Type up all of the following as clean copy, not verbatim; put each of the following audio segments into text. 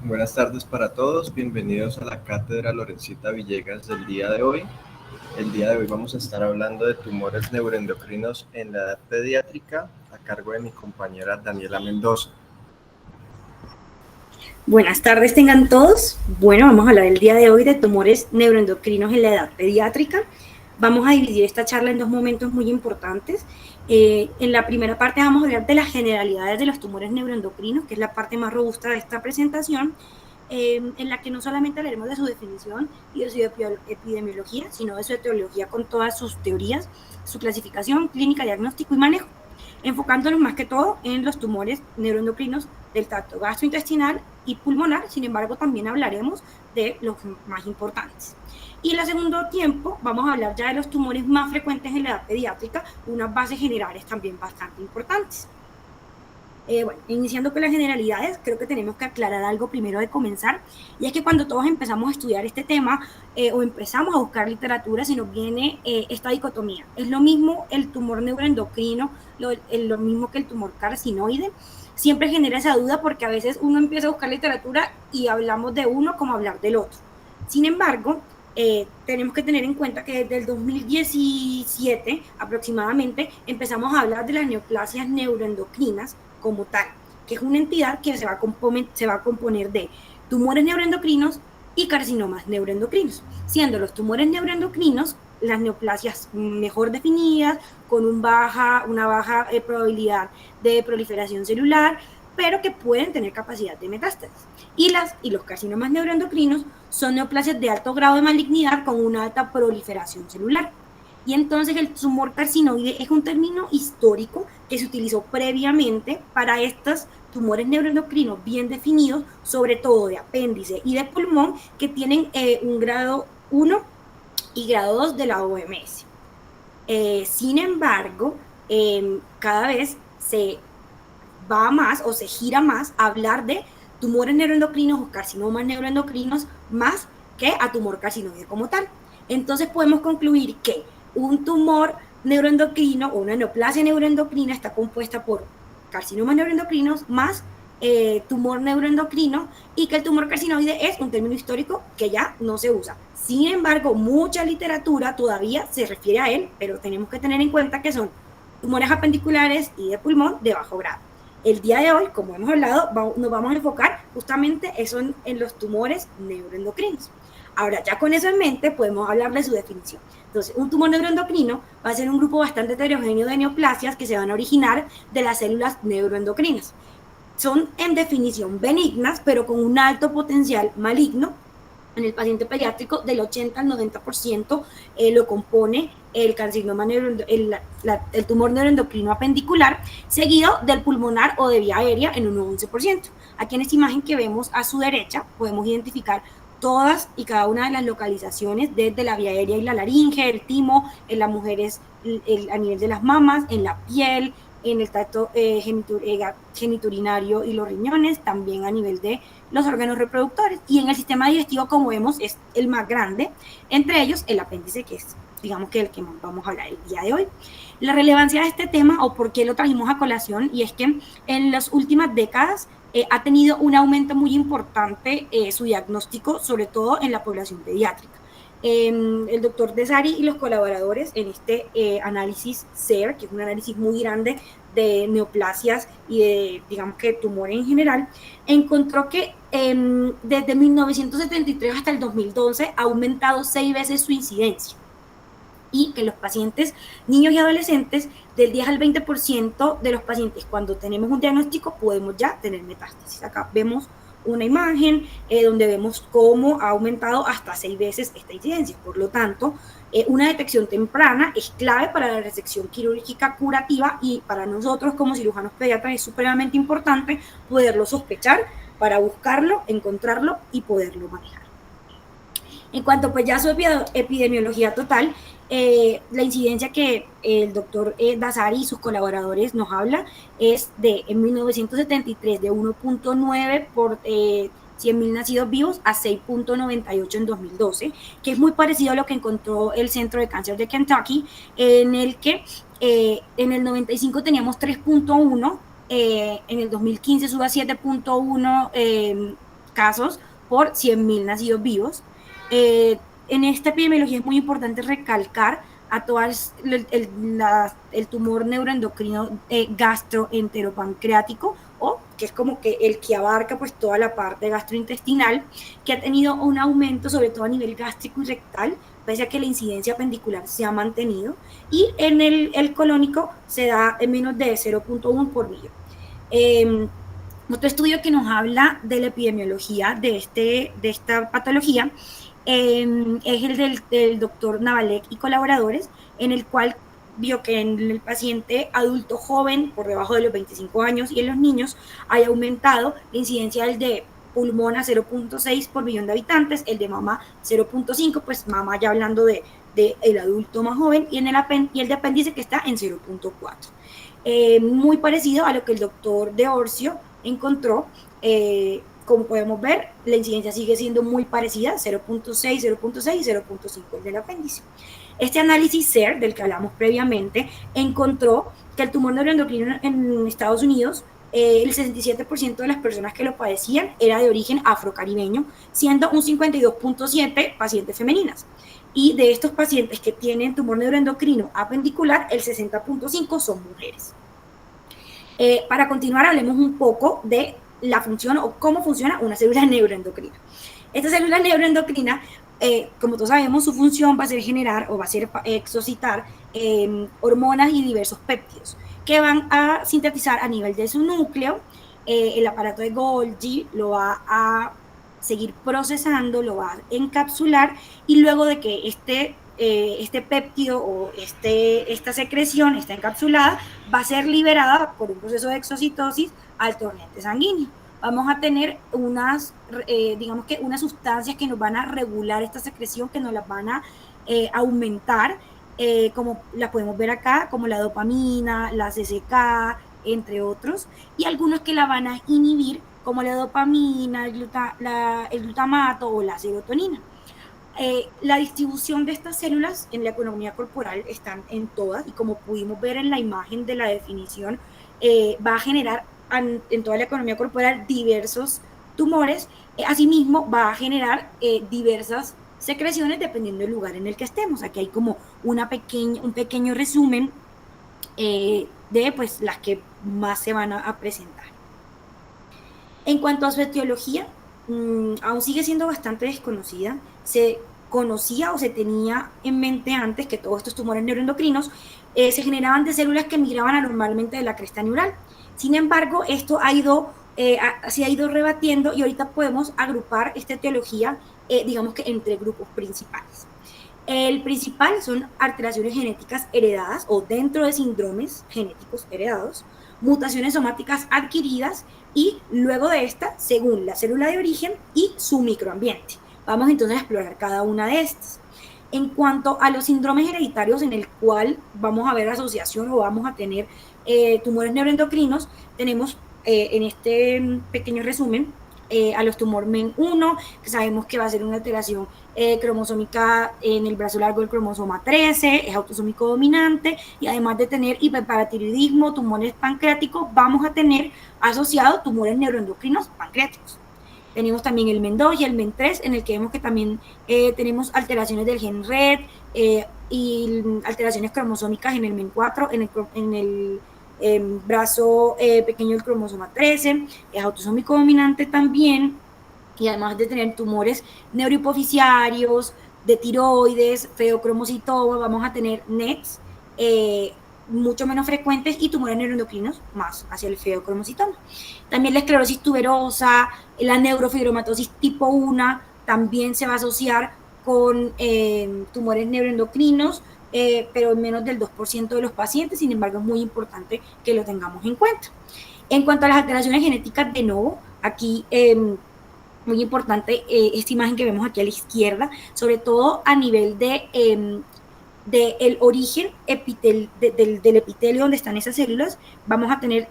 Buenas tardes para todos, bienvenidos a la Cátedra Lorencita Villegas del día de hoy. El día de hoy vamos a estar hablando de tumores neuroendocrinos en la edad pediátrica a cargo de mi compañera Daniela Mendoza. Buenas tardes tengan todos. Bueno, vamos a hablar el día de hoy de tumores neuroendocrinos en la edad pediátrica. Vamos a dividir esta charla en dos momentos muy importantes. En la primera parte vamos a hablar de las generalidades de los tumores neuroendocrinos, que es la parte más robusta de esta presentación, en la que no solamente hablaremos de su definición y de su epidemiología, sino de su etiología con todas sus teorías, su clasificación, clínica, diagnóstico y manejo, enfocándonos más que todo en los tumores neuroendocrinos del tracto gastrointestinal y pulmonar. Sin embargo, también hablaremos de los más importantes. Y en el segundo tiempo vamos a hablar ya de los tumores más frecuentes en la edad pediátrica, unas bases generales también bastante importantes. Bueno, iniciando con las generalidades, creo que tenemos que aclarar algo primero de comenzar, y es que cuando todos empezamos a estudiar este tema o empezamos a buscar literatura, se nos viene esta dicotomía. Es lo mismo el tumor neuroendocrino, lo mismo que el tumor carcinoide. Siempre genera esa duda porque a veces uno empieza a buscar literatura y hablamos de uno como hablar del otro. Sin embargo, tenemos que tener en cuenta que desde el 2017 aproximadamente empezamos a hablar de las neoplasias neuroendocrinas como tal, que es una entidad que se va a componer de tumores neuroendocrinos y carcinomas neuroendocrinos, siendo los tumores neuroendocrinos las neoplasias mejor definidas, con una baja probabilidad de proliferación celular, pero que pueden tener capacidad de metástasis. Y los carcinomas neuroendocrinos son neoplasias de alto grado de malignidad con una alta proliferación celular. Y entonces el tumor carcinoide es un término histórico que se utilizó previamente para estos tumores neuroendocrinos bien definidos, sobre todo de apéndice y de pulmón, que tienen un grado 1 y grado 2 de la OMS. Sin embargo, cada vez se va más o se gira más a hablar de tumores neuroendocrinos o carcinomas neuroendocrinos más que a tumor carcinoide como tal. Entonces podemos concluir que un tumor neuroendocrino o una neoplasia neuroendocrina está compuesta por carcinomas neuroendocrinos más tumor neuroendocrino, y que el tumor carcinoide es un término histórico que ya no se usa. Sin embargo, mucha literatura todavía se refiere a él, pero tenemos que tener en cuenta que son tumores apendiculares y de pulmón de bajo grado. El día de hoy, como hemos hablado, nos vamos a enfocar justamente eso en los tumores neuroendocrinos. Ahora, ya con eso en mente, podemos hablar de su definición. Entonces, un tumor neuroendocrino va a ser un grupo bastante heterogéneo de neoplasias que se van a originar de las células neuroendocrinas. Son en definición benignas, pero con un alto potencial maligno. En el paciente pediátrico, del 80 al 90% lo compone el carcinoma el tumor neuroendocrino apendicular, seguido del pulmonar o de vía aérea en un 11%. Aquí en esta imagen que vemos a su derecha podemos identificar todas y cada una de las localizaciones desde la vía aérea y la laringe, el timo, en las mujeres a nivel de las mamas, en la piel, en el tracto geniturinario y los riñones, también a nivel de los órganos reproductores, y en el sistema digestivo, como vemos, es el más grande, entre ellos el apéndice, que es, digamos, que el que vamos a hablar el día de hoy. La relevancia de este tema, o por qué lo trajimos a colación, y es que en las últimas décadas ha tenido un aumento muy importante su diagnóstico, sobre todo en la población pediátrica. El doctor Desari y los colaboradores en este análisis SER, que es un análisis muy grande de neoplasias y de, digamos, que tumores en general, encontró que desde 1973 hasta el 2012 ha aumentado 6 veces su incidencia, y que los pacientes, niños y adolescentes, del 10 al 20% de los pacientes, cuando tenemos un diagnóstico, podemos ya tener metástasis. Acá vemos una imagen donde vemos cómo ha aumentado hasta 6 veces esta incidencia. Por lo tanto, una detección temprana es clave para la resección quirúrgica curativa, y para nosotros como cirujanos pediatras es supremamente importante poderlo sospechar para buscarlo, encontrarlo y poderlo manejar. En cuanto pues ya a su epidemiología total, la incidencia que el doctor Dasari y sus colaboradores nos habla es de, en 1973, de 1.9 por 100.000 nacidos vivos a 6.98 en 2012, que es muy parecido a lo que encontró el Centro de Cáncer de Kentucky, en el que en el 95 teníamos 3.1, en el 2015 sube a 7.1 casos por 100.000 nacidos vivos. En esta epidemiología es muy importante recalcar a todas el tumor neuroendocrino gastroenteropancreático, o que es como que el que abarca pues toda la parte gastrointestinal, que ha tenido un aumento sobre todo a nivel gástrico y rectal, pese a que la incidencia pendicular se ha mantenido, y en el colónico se da en menos de 0.1 por millón. Otro estudio que nos habla de la epidemiología de esta patología es el del doctor Navalek y colaboradores, en el cual vio que en el paciente adulto joven por debajo de los 25 años y en los niños hay aumentado la incidencia del de pulmón a 0.6 por millón de habitantes, el de mama 0.5, pues mama ya hablando de el adulto más joven, y el de apéndice que está en 0.4. Muy parecido a lo que el doctor de Orcio encontró. Como podemos ver, la incidencia sigue siendo muy parecida, 0.6, 0.6 y 0.5 del apéndice. Este análisis SER, del que hablamos previamente, encontró que el tumor neuroendocrino en Estados Unidos, el 67% de las personas que lo padecían era de origen afrocaribeño, siendo un 52.7 pacientes femeninas. Y de estos pacientes que tienen tumor neuroendocrino apendicular, el 60.5 son mujeres. Para continuar, hablemos un poco de la función o cómo funciona una célula neuroendocrina. Esta célula neuroendocrina, como todos sabemos, su función va a ser generar o va a ser exocitar hormonas y diversos péptidos que van a sintetizar a nivel de su núcleo. El aparato de Golgi lo va a seguir procesando, lo va a encapsular, y luego de que este péptido o esta secreción está encapsulada, va a ser liberada por un proceso de exocitosis al torrente sanguíneo. Vamos a tener digamos que unas sustancias que nos van a regular esta secreción, que nos las van a aumentar, como las podemos ver acá, como la dopamina, la CCK, entre otros, y algunos que la van a inhibir, como la dopamina, el glutamato o la serotonina. La distribución de estas células en la economía corporal están en todas, y como pudimos ver en la imagen de la definición, va a generar en toda la economía corporal diversos tumores. Asimismo, va a generar diversas secreciones dependiendo del lugar en el que estemos. Aquí hay como un pequeño resumen de pues, las que más se van a presentar. En cuanto a su etiología, aún sigue siendo bastante desconocida. Se conocía o se tenía en mente antes que todos estos tumores neuroendocrinos se generaban de células que migraban anormalmente de la cresta neural. Sin embargo, esto se ha ido rebatiendo, y ahorita podemos agrupar esta etiología, digamos que entre grupos principales. El principal son alteraciones genéticas heredadas o dentro de síndromes genéticos heredados, mutaciones somáticas adquiridas, y luego de esta, según la célula de origen y su microambiente. Vamos entonces a explorar cada una de estas. En cuanto a los síndromes hereditarios en el cual vamos a ver asociación o vamos a tener tumores neuroendocrinos, tenemos en este pequeño resumen a los tumores MEN1, que sabemos que va a ser una alteración cromosómica en el brazo largo del cromosoma 13, es autosómico dominante, y además de tener hiperparatiroidismo, tumores pancreáticos, vamos a tener asociados tumores neuroendocrinos pancreáticos. Tenemos también el MEN2 y el MEN3, en el que vemos que también tenemos alteraciones del gen RED y alteraciones cromosómicas en el MEN4, en el brazo pequeño del cromosoma 13, es autosómico dominante también, y además de tener tumores neurohipofisiarios, de tiroides, feocromocitoma, vamos a tener NETs mucho menos frecuentes, y tumores neuroendocrinos más hacia el feocromocitoma. También la esclerosis tuberosa, la neurofibromatosis tipo 1 también se va a asociar con tumores neuroendocrinos, pero en menos del 2% de los pacientes. Sin embargo, es muy importante que lo tengamos en cuenta. En cuanto a las alteraciones genéticas, de nuevo, aquí muy importante esta imagen que vemos aquí a la izquierda, sobre todo a nivel del origen del epitelio donde están esas células. Vamos a tener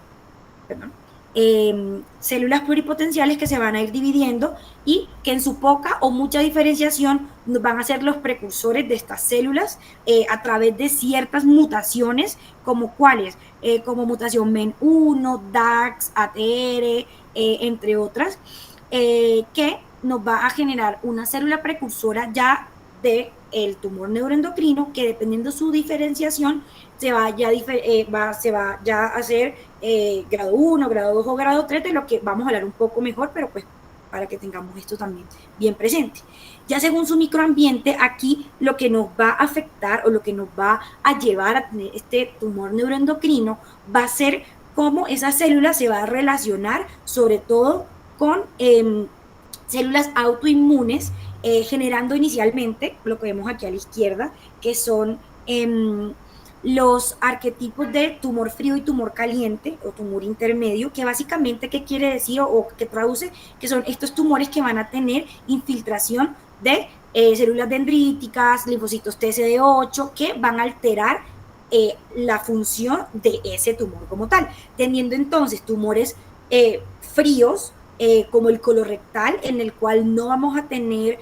células pluripotenciales que se van a ir dividiendo, y que en su poca o mucha diferenciación van a ser los precursores de estas células a través de ciertas mutaciones, como cuáles, como mutación MEN1, DAX, ATR, entre otras. que nos va a generar una célula precursora ya del tumor neuroendocrino, que dependiendo su diferenciación se va ya, se va ya a hacer grado 1, grado 2 o grado 3, de lo que vamos a hablar un poco mejor, pero pues para que tengamos esto también bien presente. Ya según su microambiente, aquí lo que nos va a afectar o lo que nos va a llevar a tener este tumor neuroendocrino va a ser cómo esa célula se va a relacionar sobre todo con células autoinmunes, generando inicialmente lo que vemos aquí a la izquierda, que son los arquetipos de tumor frío y tumor caliente o tumor intermedio, que básicamente, ¿qué quiere decir o qué traduce? Que son estos tumores que van a tener infiltración de células dendríticas, linfocitos TCD8, que van a alterar la función de ese tumor como tal, teniendo entonces tumores fríos, como el colorectal, en el cual no vamos a tener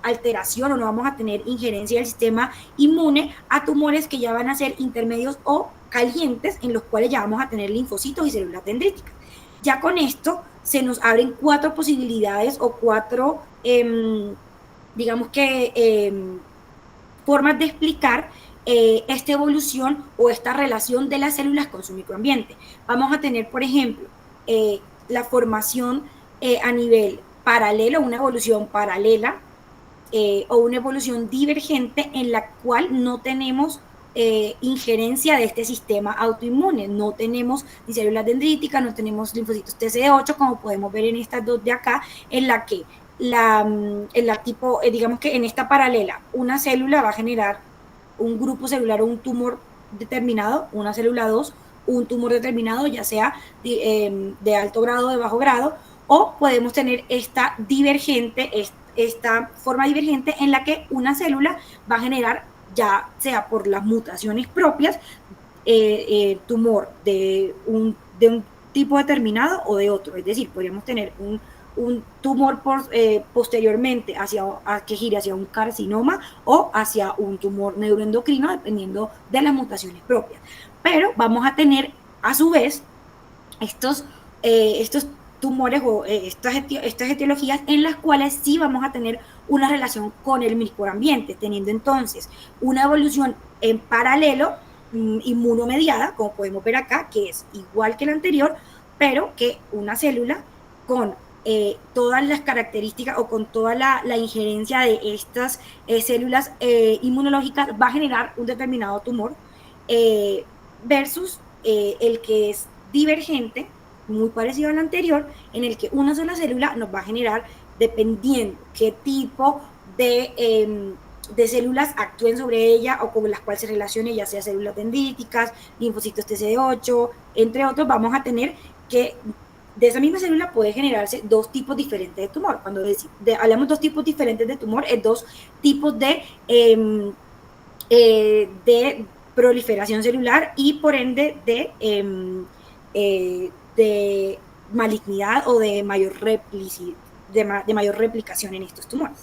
alteración o no vamos a tener injerencia del sistema inmune, a tumores que ya van a ser intermedios o calientes, en los cuales ya vamos a tener linfocitos y células dendríticas. Ya con esto se nos abren 4 posibilidades o 4, digamos que, formas de explicar esta evolución o esta relación de las células con su microambiente. Vamos a tener, por ejemplo, la formación a nivel paralelo, una evolución paralela o una evolución divergente en la cual no tenemos injerencia de este sistema autoinmune. No tenemos ni células dendríticas, no tenemos linfocitos TCD8, como podemos ver en estas dos de acá, en la que digamos que en esta paralela, una célula va a generar un grupo celular o un tumor determinado, una célula 2, un tumor determinado, ya sea de alto grado o de bajo grado, o podemos tener esta divergente, esta forma divergente en la que una célula va a generar, ya sea por las mutaciones propias, tumor de un tipo determinado o de otro. Es decir, podríamos tener un tumor posteriormente que gire hacia un carcinoma o hacia un tumor neuroendocrino, dependiendo de las mutaciones propias. Pero vamos a tener, a su vez, estos tumores o estas etiologías en las cuales sí vamos a tener una relación con el microambiente, teniendo entonces una evolución en paralelo, inmunomediada, como podemos ver acá, que es igual que la anterior, pero que una célula con todas las características o con toda la injerencia de estas células inmunológicas va a generar un determinado tumor, versus el que es divergente, muy parecido al anterior, en el que una sola célula nos va a generar, dependiendo qué tipo de células actúen sobre ella o con las cuales se relacione, ya sea células dendríticas, linfocitos TCD8, entre otros, vamos a tener que de esa misma célula puede generarse dos tipos diferentes de tumor. Cuando hablamos de dos tipos diferentes de tumor, es dos tipos de proliferación celular y por ende de malignidad o de mayor replicación en estos tumores.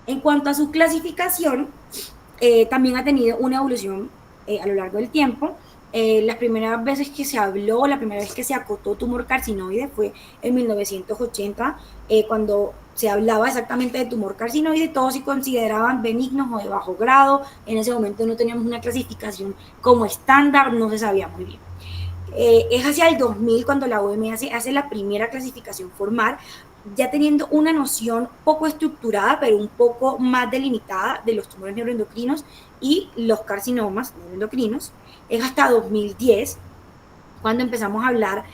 En cuanto a su clasificación, también ha tenido una evolución a lo largo del tiempo. Las primeras veces que se habló, la primera vez que se acotó tumor carcinoide fue en 1980, cuando se hablaba exactamente de tumor carcinoide, todos se consideraban benignos o de bajo grado. En ese momento no teníamos una clasificación como estándar, no se sabía muy bien. Es hacia el 2000 cuando la OMS hace la primera clasificación formal, ya teniendo una noción poco estructurada, pero un poco más delimitada de los tumores neuroendocrinos y los carcinomas neuroendocrinos. Es hasta 2010 cuando empezamos a hablar,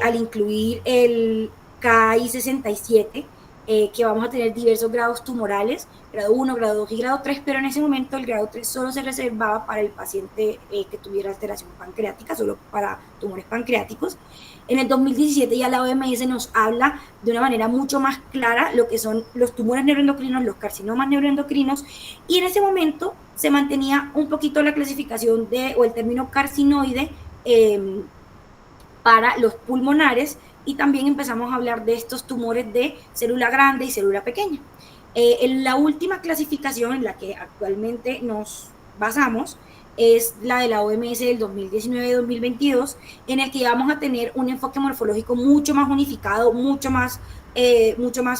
al incluir el KI67, que vamos a tener diversos grados tumorales, grado 1, grado 2 y grado 3, pero en ese momento el grado 3 solo se reservaba para el paciente que tuviera alteración pancreática, solo para tumores pancreáticos. En el 2017 ya la OMS nos habla de una manera mucho más clara lo que son los tumores neuroendocrinos, los carcinomas neuroendocrinos, y en ese momento se mantenía un poquito la clasificación o el término carcinoide para los pulmonares, y también empezamos a hablar de estos tumores de célula grande y célula pequeña. En la última clasificación en la que actualmente nos basamos es la de la OMS del 2019-2022, en el que vamos a tener un enfoque morfológico mucho más unificado, mucho más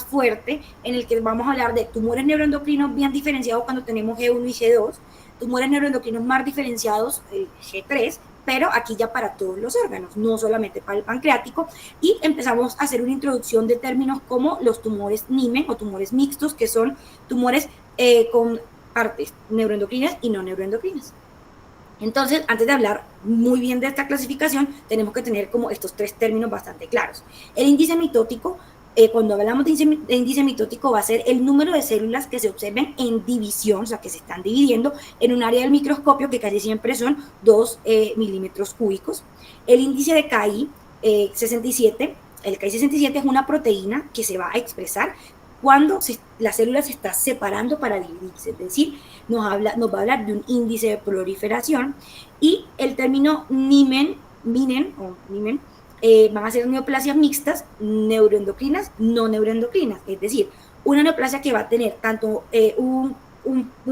fuerte, en el que vamos a hablar de tumores neuroendocrinos bien diferenciados cuando tenemos G1 y G2, tumores neuroendocrinos más diferenciados, el G3, pero aquí ya para todos los órganos, no solamente para el pancreático, y empezamos a hacer una introducción de términos como los tumores NIMEN o tumores mixtos, que son tumores con partes neuroendocrinas y no neuroendocrinas. Entonces, antes de hablar muy bien de esta clasificación, tenemos que tener como estos tres términos bastante claros. El índice mitótico, cuando hablamos de índice mitótico, va a ser el número de células que se observen en división, o sea, que se están dividiendo en un área del microscopio, que casi siempre son 2 milímetros cúbicos. El índice de KI 67, el KI 67 es una proteína que se va a expresar cuando la célula se está separando para dividirse, es decir, nos va a hablar de un índice de proliferación. Y el término MINEN van a ser neoplasias mixtas, neuroendocrinas, no neuroendocrinas, es decir, una neoplasia que va a tener tanto un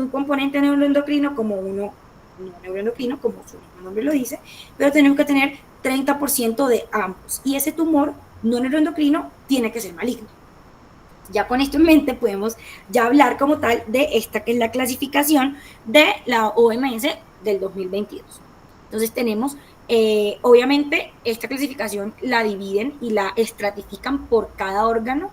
componente neuroendocrino como uno no neuroendocrino, como su mismo nombre lo dice, pero tenemos que tener 30% de ambos, y ese tumor no neuroendocrino tiene que ser maligno. Ya con esto en mente podemos ya hablar como tal de esta que es la clasificación de la OMS del 2022. Entonces tenemos, obviamente, esta clasificación la dividen y la estratifican por cada órgano.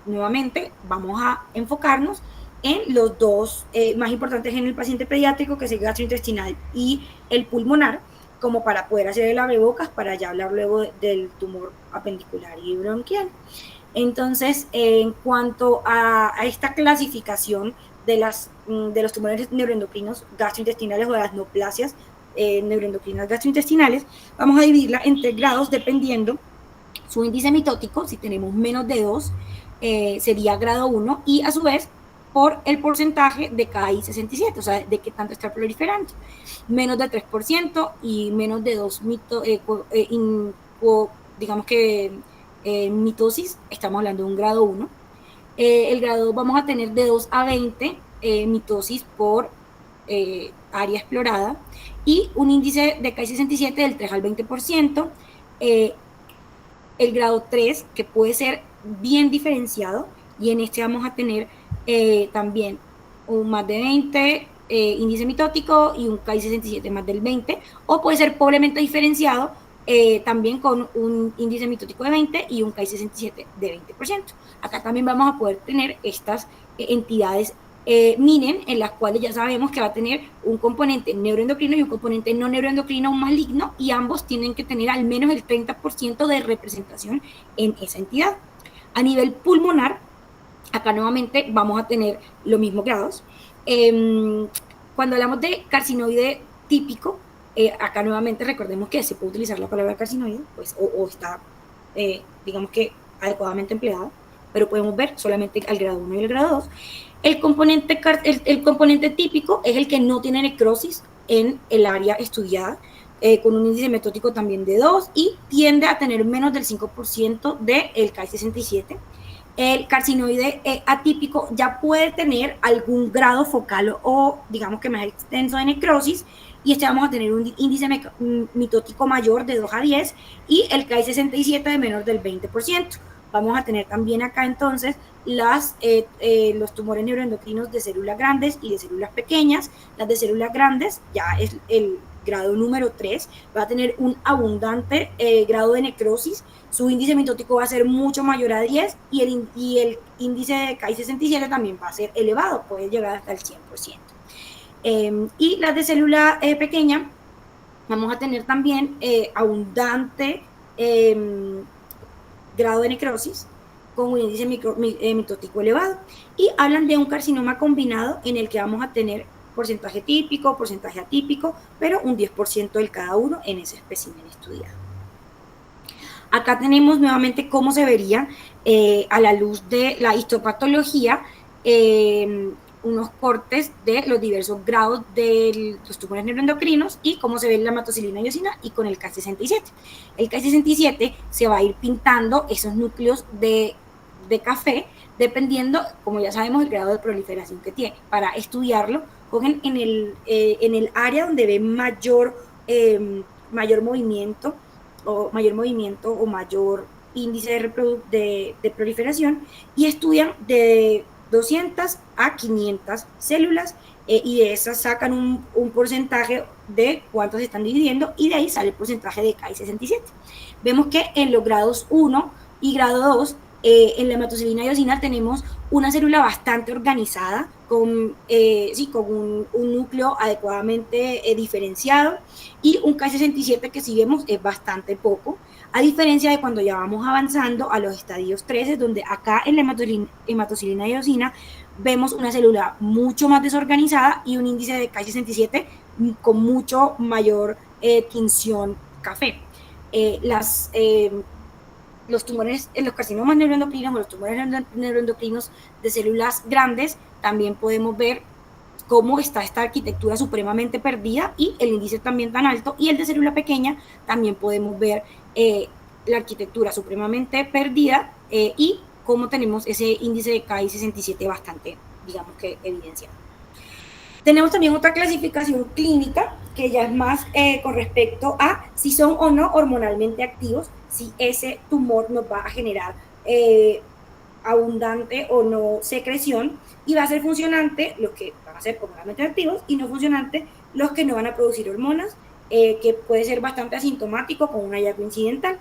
Nuevamente vamos a enfocarnos en los dos más importantes en el paciente pediátrico, que es el gastrointestinal y el pulmonar, como para poder hacer el abrebocas para ya hablar luego del tumor apendicular y bronquial. Entonces, en cuanto a esta clasificación de los tumores neuroendocrinos gastrointestinales o de las neoplasias neuroendocrinas gastrointestinales, vamos a dividirla en 3 grados dependiendo su índice mitótico. Si tenemos menos de 2, sería grado 1, y a su vez por el porcentaje de KI 67, o sea, de qué tanto está proliferando. Menos de 3% y menos de 2 digamos que mitosis, estamos hablando de un grado 1. El grado 2 vamos a tener de 2 a 20 mitosis por área explorada, y un índice de KI 67 del 3 al 20%. El grado 3, que puede ser bien diferenciado, y en este vamos a tener también un más de 20 índice mitótico y un KI 67 más del 20, o puede ser pobremente diferenciado también con un índice mitótico de 20 y un KI 67 de 20%. Acá también vamos a poder tener estas entidades MINEN, en las cuales ya sabemos que va a tener un componente neuroendocrino y un componente no neuroendocrino maligno, y ambos tienen que tener al menos el 30% de representación en esa entidad. A nivel pulmonar, acá nuevamente vamos a tener los mismos grados. Cuando hablamos de carcinoide típico, acá nuevamente recordemos que se puede utilizar la palabra carcinoide, pues, o está, digamos que, adecuadamente empleada, pero podemos ver solamente al grado 1 y el grado 2. El componente típico es el que no tiene necrosis en el área estudiada, con un índice mitótico también de 2, y tiende a tener menos del 5% del KI 67. El carcinoide atípico ya puede tener algún grado focal o digamos que más extenso de necrosis, y este vamos a tener un índice mitótico mayor de 2 a 10 y el KI 67 de menor del 20%. Vamos a tener también acá entonces los tumores neuroendocrinos de células grandes y de células pequeñas. Las de células grandes ya es el grado número 3, va a tener un abundante grado de necrosis, su índice mitótico va a ser mucho mayor a 10, y el índice de KI 67 también va a ser elevado, puede llegar hasta el 100%. Y las de célula pequeña, vamos a tener también abundante grado de necrosis con un índice mitótico elevado, y hablan de un carcinoma combinado en el que vamos a tener porcentaje típico, porcentaje atípico, pero un 10% del cada uno en ese espécimen estudiado. Acá tenemos nuevamente cómo se vería a la luz de la histopatología unos cortes de los diversos grados de los tumores neuroendocrinos y cómo se ve la hematocilina iosina y con el K67. El K67 se va a ir pintando esos núcleos de café dependiendo, como ya sabemos, el grado de proliferación que tiene. Para estudiarlo cogen en el área donde ven mayor movimiento o mayor índice de proliferación y estudian de 200 a 500 células y de esas sacan un porcentaje de cuántos se están dividiendo y de ahí sale el porcentaje de Ki-67. Vemos que en los grados 1 y grado 2, en la hematocilina y eosina tenemos una célula bastante organizada, con un núcleo adecuadamente diferenciado y un Ki-67 que si vemos es bastante poco, a diferencia de cuando ya vamos avanzando a los estadios 13, donde acá en la hematocilina y eosina vemos una célula mucho más desorganizada y un índice de Ki-67 con mucho mayor tinción café. Los tumores, los carcinomas neuroendocrinos o los tumores neuroendocrinos de células grandes, también podemos ver cómo está esta arquitectura supremamente perdida y el índice también tan alto, y el de célula pequeña también podemos ver la arquitectura supremamente perdida y cómo tenemos ese índice de Ki-67 bastante, digamos que evidenciado. Tenemos también otra clasificación clínica que ya es más con respecto a si son o no hormonalmente activos, si ese tumor nos va a generar abundante o no secreción, y va a ser funcionante los que van a ser hormonalmente activos y no funcionante los que no van a producir hormonas, que puede ser bastante asintomático con un hallazgo incidental.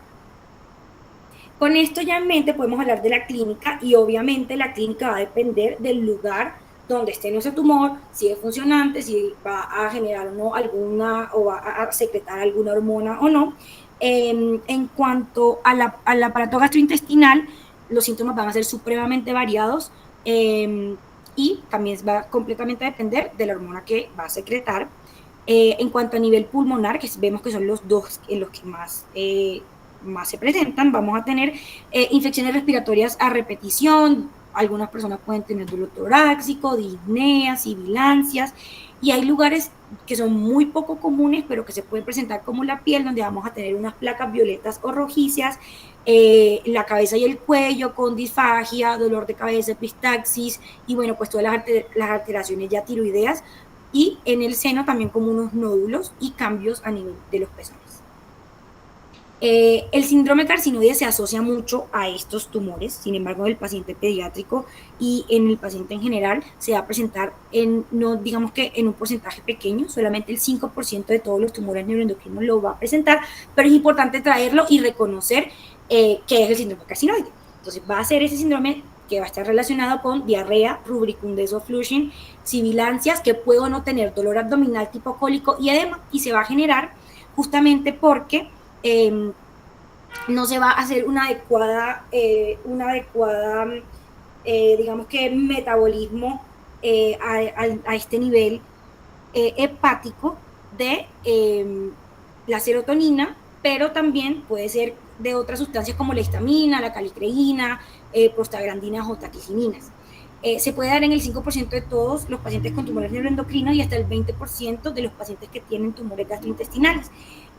Con esto ya en mente podemos hablar de la clínica, y obviamente la clínica va a depender del lugar donde esté nuestro tumor, si es funcionante, si va a generar o no alguna, o va a secretar alguna hormona o no. En cuanto al aparato gastrointestinal, los síntomas van a ser supremamente variados y también va completamente a depender de la hormona que va a secretar. En cuanto a nivel pulmonar, que vemos que son los dos en los que más se presentan, vamos a tener infecciones respiratorias a repetición. Algunas personas pueden tener dolor torácico, disneas, sibilancias, y hay lugares que son muy poco comunes, pero que se pueden presentar como la piel, donde vamos a tener unas placas violetas o rojizas, la cabeza y el cuello con disfagia, dolor de cabeza, epistaxis, y bueno, pues todas las alteraciones ya tiroideas, y en el seno también como unos nódulos y cambios a nivel de los pezones. El síndrome carcinoide se asocia mucho a estos tumores, sin embargo, en el paciente pediátrico y en el paciente en general se va a presentar no digamos que en un porcentaje pequeño, solamente el 5% de todos los tumores neuroendocrinos lo va a presentar, pero es importante traerlo y reconocer qué es el síndrome carcinoide. Entonces va a ser ese síndrome que va a estar relacionado con diarrea, rubrikundeso, flushing, sibilancias, que puede o no tener dolor abdominal tipo cólico y edema, y se va a generar justamente porque no se va a hacer una adecuada digamos que metabolismo a este nivel hepático de la serotonina, pero también puede ser de otras sustancias como la histamina, la calicreína, prostaglandinas o taquicininas. Se puede dar en el 5% de todos los pacientes con tumores neuroendocrinos y hasta el 20% de los pacientes que tienen tumores gastrointestinales.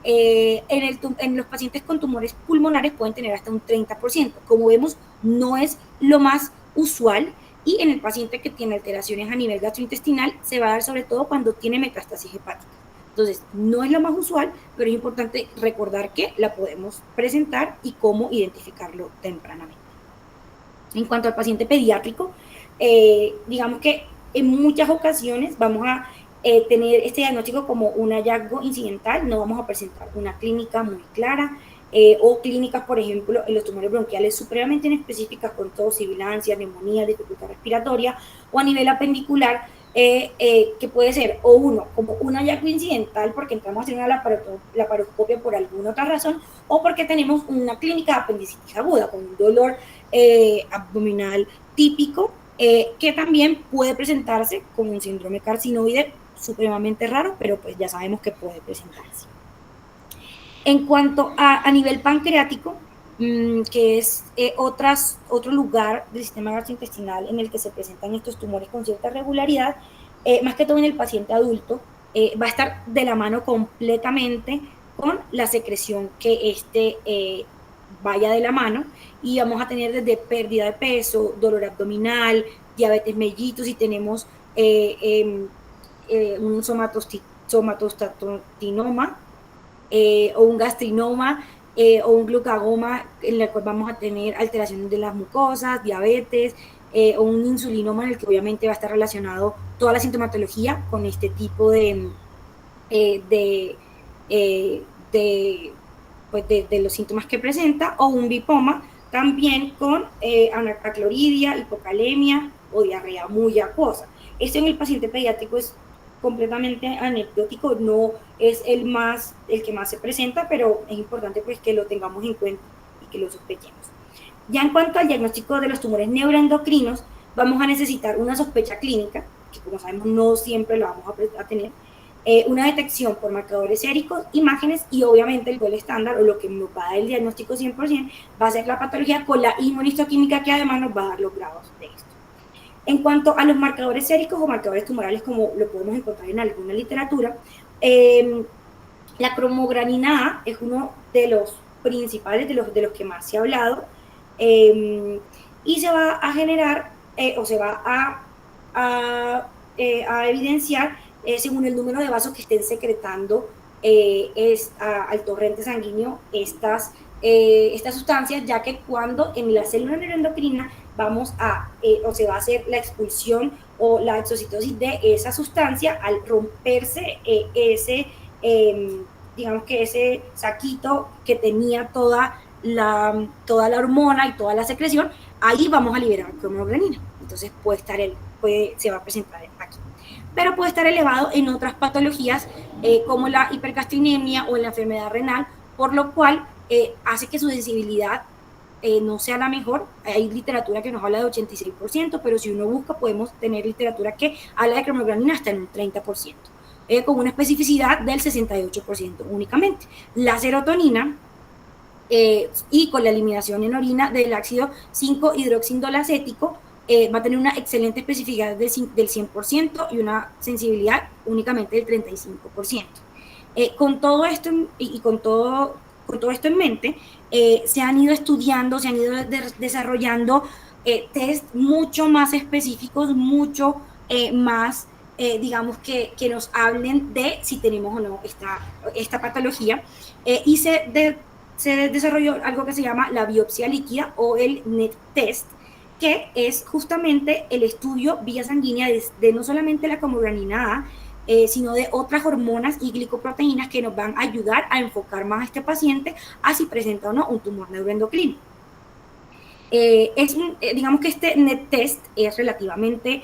En los pacientes con tumores pulmonares pueden tener hasta un 30%. Como vemos, no es lo más usual, y en el paciente que tiene alteraciones a nivel gastrointestinal se va a dar sobre todo cuando tiene metástasis hepática. Entonces, no es lo más usual, pero es importante recordar que la podemos presentar y cómo identificarlo tempranamente. En cuanto al paciente pediátrico, digamos que en muchas ocasiones vamos a tener este diagnóstico como un hallazgo incidental, no vamos a presentar una clínica muy clara, o clínicas, por ejemplo, en los tumores bronquiales supremamente inespecíficas con tos, sibilancia, neumonía, dificultad respiratoria, o a nivel apendicular, que puede ser o uno como un hallazgo incidental porque entramos a hacer una laparoscopia por alguna otra razón, o porque tenemos una clínica de apendicitis aguda con un dolor abdominal típico, que también puede presentarse con un síndrome carcinoide supremamente raro, pero pues ya sabemos que puede presentarse. En cuanto a nivel pancreático, que es otro lugar del sistema gastrointestinal en el que se presentan estos tumores con cierta regularidad, más que todo en el paciente adulto, va a estar de la mano completamente con la secreción que vaya de la mano, y vamos a tener desde pérdida de peso, dolor abdominal, diabetes mellitus, y tenemos un somatostatinoma, o un gastrinoma, o un glucagoma en el cual vamos a tener alteraciones de las mucosas, diabetes, o un insulinoma en el que obviamente va a estar relacionado toda la sintomatología con este tipo eh, de, eh, de, de los síntomas que presenta, o un lipoma también con anacloridia, hipocalemia o diarrea muy acuosa. Esto en el paciente pediátrico es completamente anecdótico, no es el que más se presenta, pero es importante pues que lo tengamos en cuenta y que lo sospechemos. Ya en cuanto al diagnóstico de los tumores neuroendocrinos, vamos a necesitar una sospecha clínica, que como sabemos no siempre lo vamos a tener, una detección por marcadores séricos, imágenes y obviamente el gol estándar o lo que nos va a dar el diagnóstico 100% va a ser la patología con la inmunistoquímica que además nos va a dar los grados de esto. En cuanto a los marcadores séricos o marcadores tumorales, como lo podemos encontrar en alguna literatura, la cromogranina A es uno de los principales, de los que más se ha hablado, y se va a generar o se va a evidenciar según el número de vasos que estén secretando al torrente sanguíneo estas sustancias, ya que cuando en la célula neuroendocrina vamos o se va a hacer la expulsión o la exocitosis de esa sustancia, al romperse digamos que ese saquito que tenía toda la hormona y toda la secreción, ahí vamos a liberar cromogranina. Entonces se va a presentar aquí. Pero puede estar elevado en otras patologías como la hipergastrinemia o la enfermedad renal, por lo cual hace que su sensibilidad no sea la mejor. Hay literatura que nos habla de 86%, pero si uno busca podemos tener literatura que habla de cromogranina hasta en un 30%, con una especificidad del 68% únicamente. La serotonina, y con la eliminación en orina del ácido 5-hidroxindolacético, va a tener una excelente especificidad del 100% y una sensibilidad únicamente del 35%. Con todo esto y con todo esto en mente, se han ido estudiando, se han ido desarrollando test mucho más específicos, mucho más, digamos, que nos hablen de si tenemos o no esta patología, y se desarrolló algo que se llama la biopsia líquida o el NET test, que es justamente el estudio vía sanguínea de no solamente la cromogranina A, sino de otras hormonas y glicoproteínas que nos van a ayudar a enfocar más a este paciente a si presenta o no un tumor neuroendocrino. Digamos que este NET test es relativamente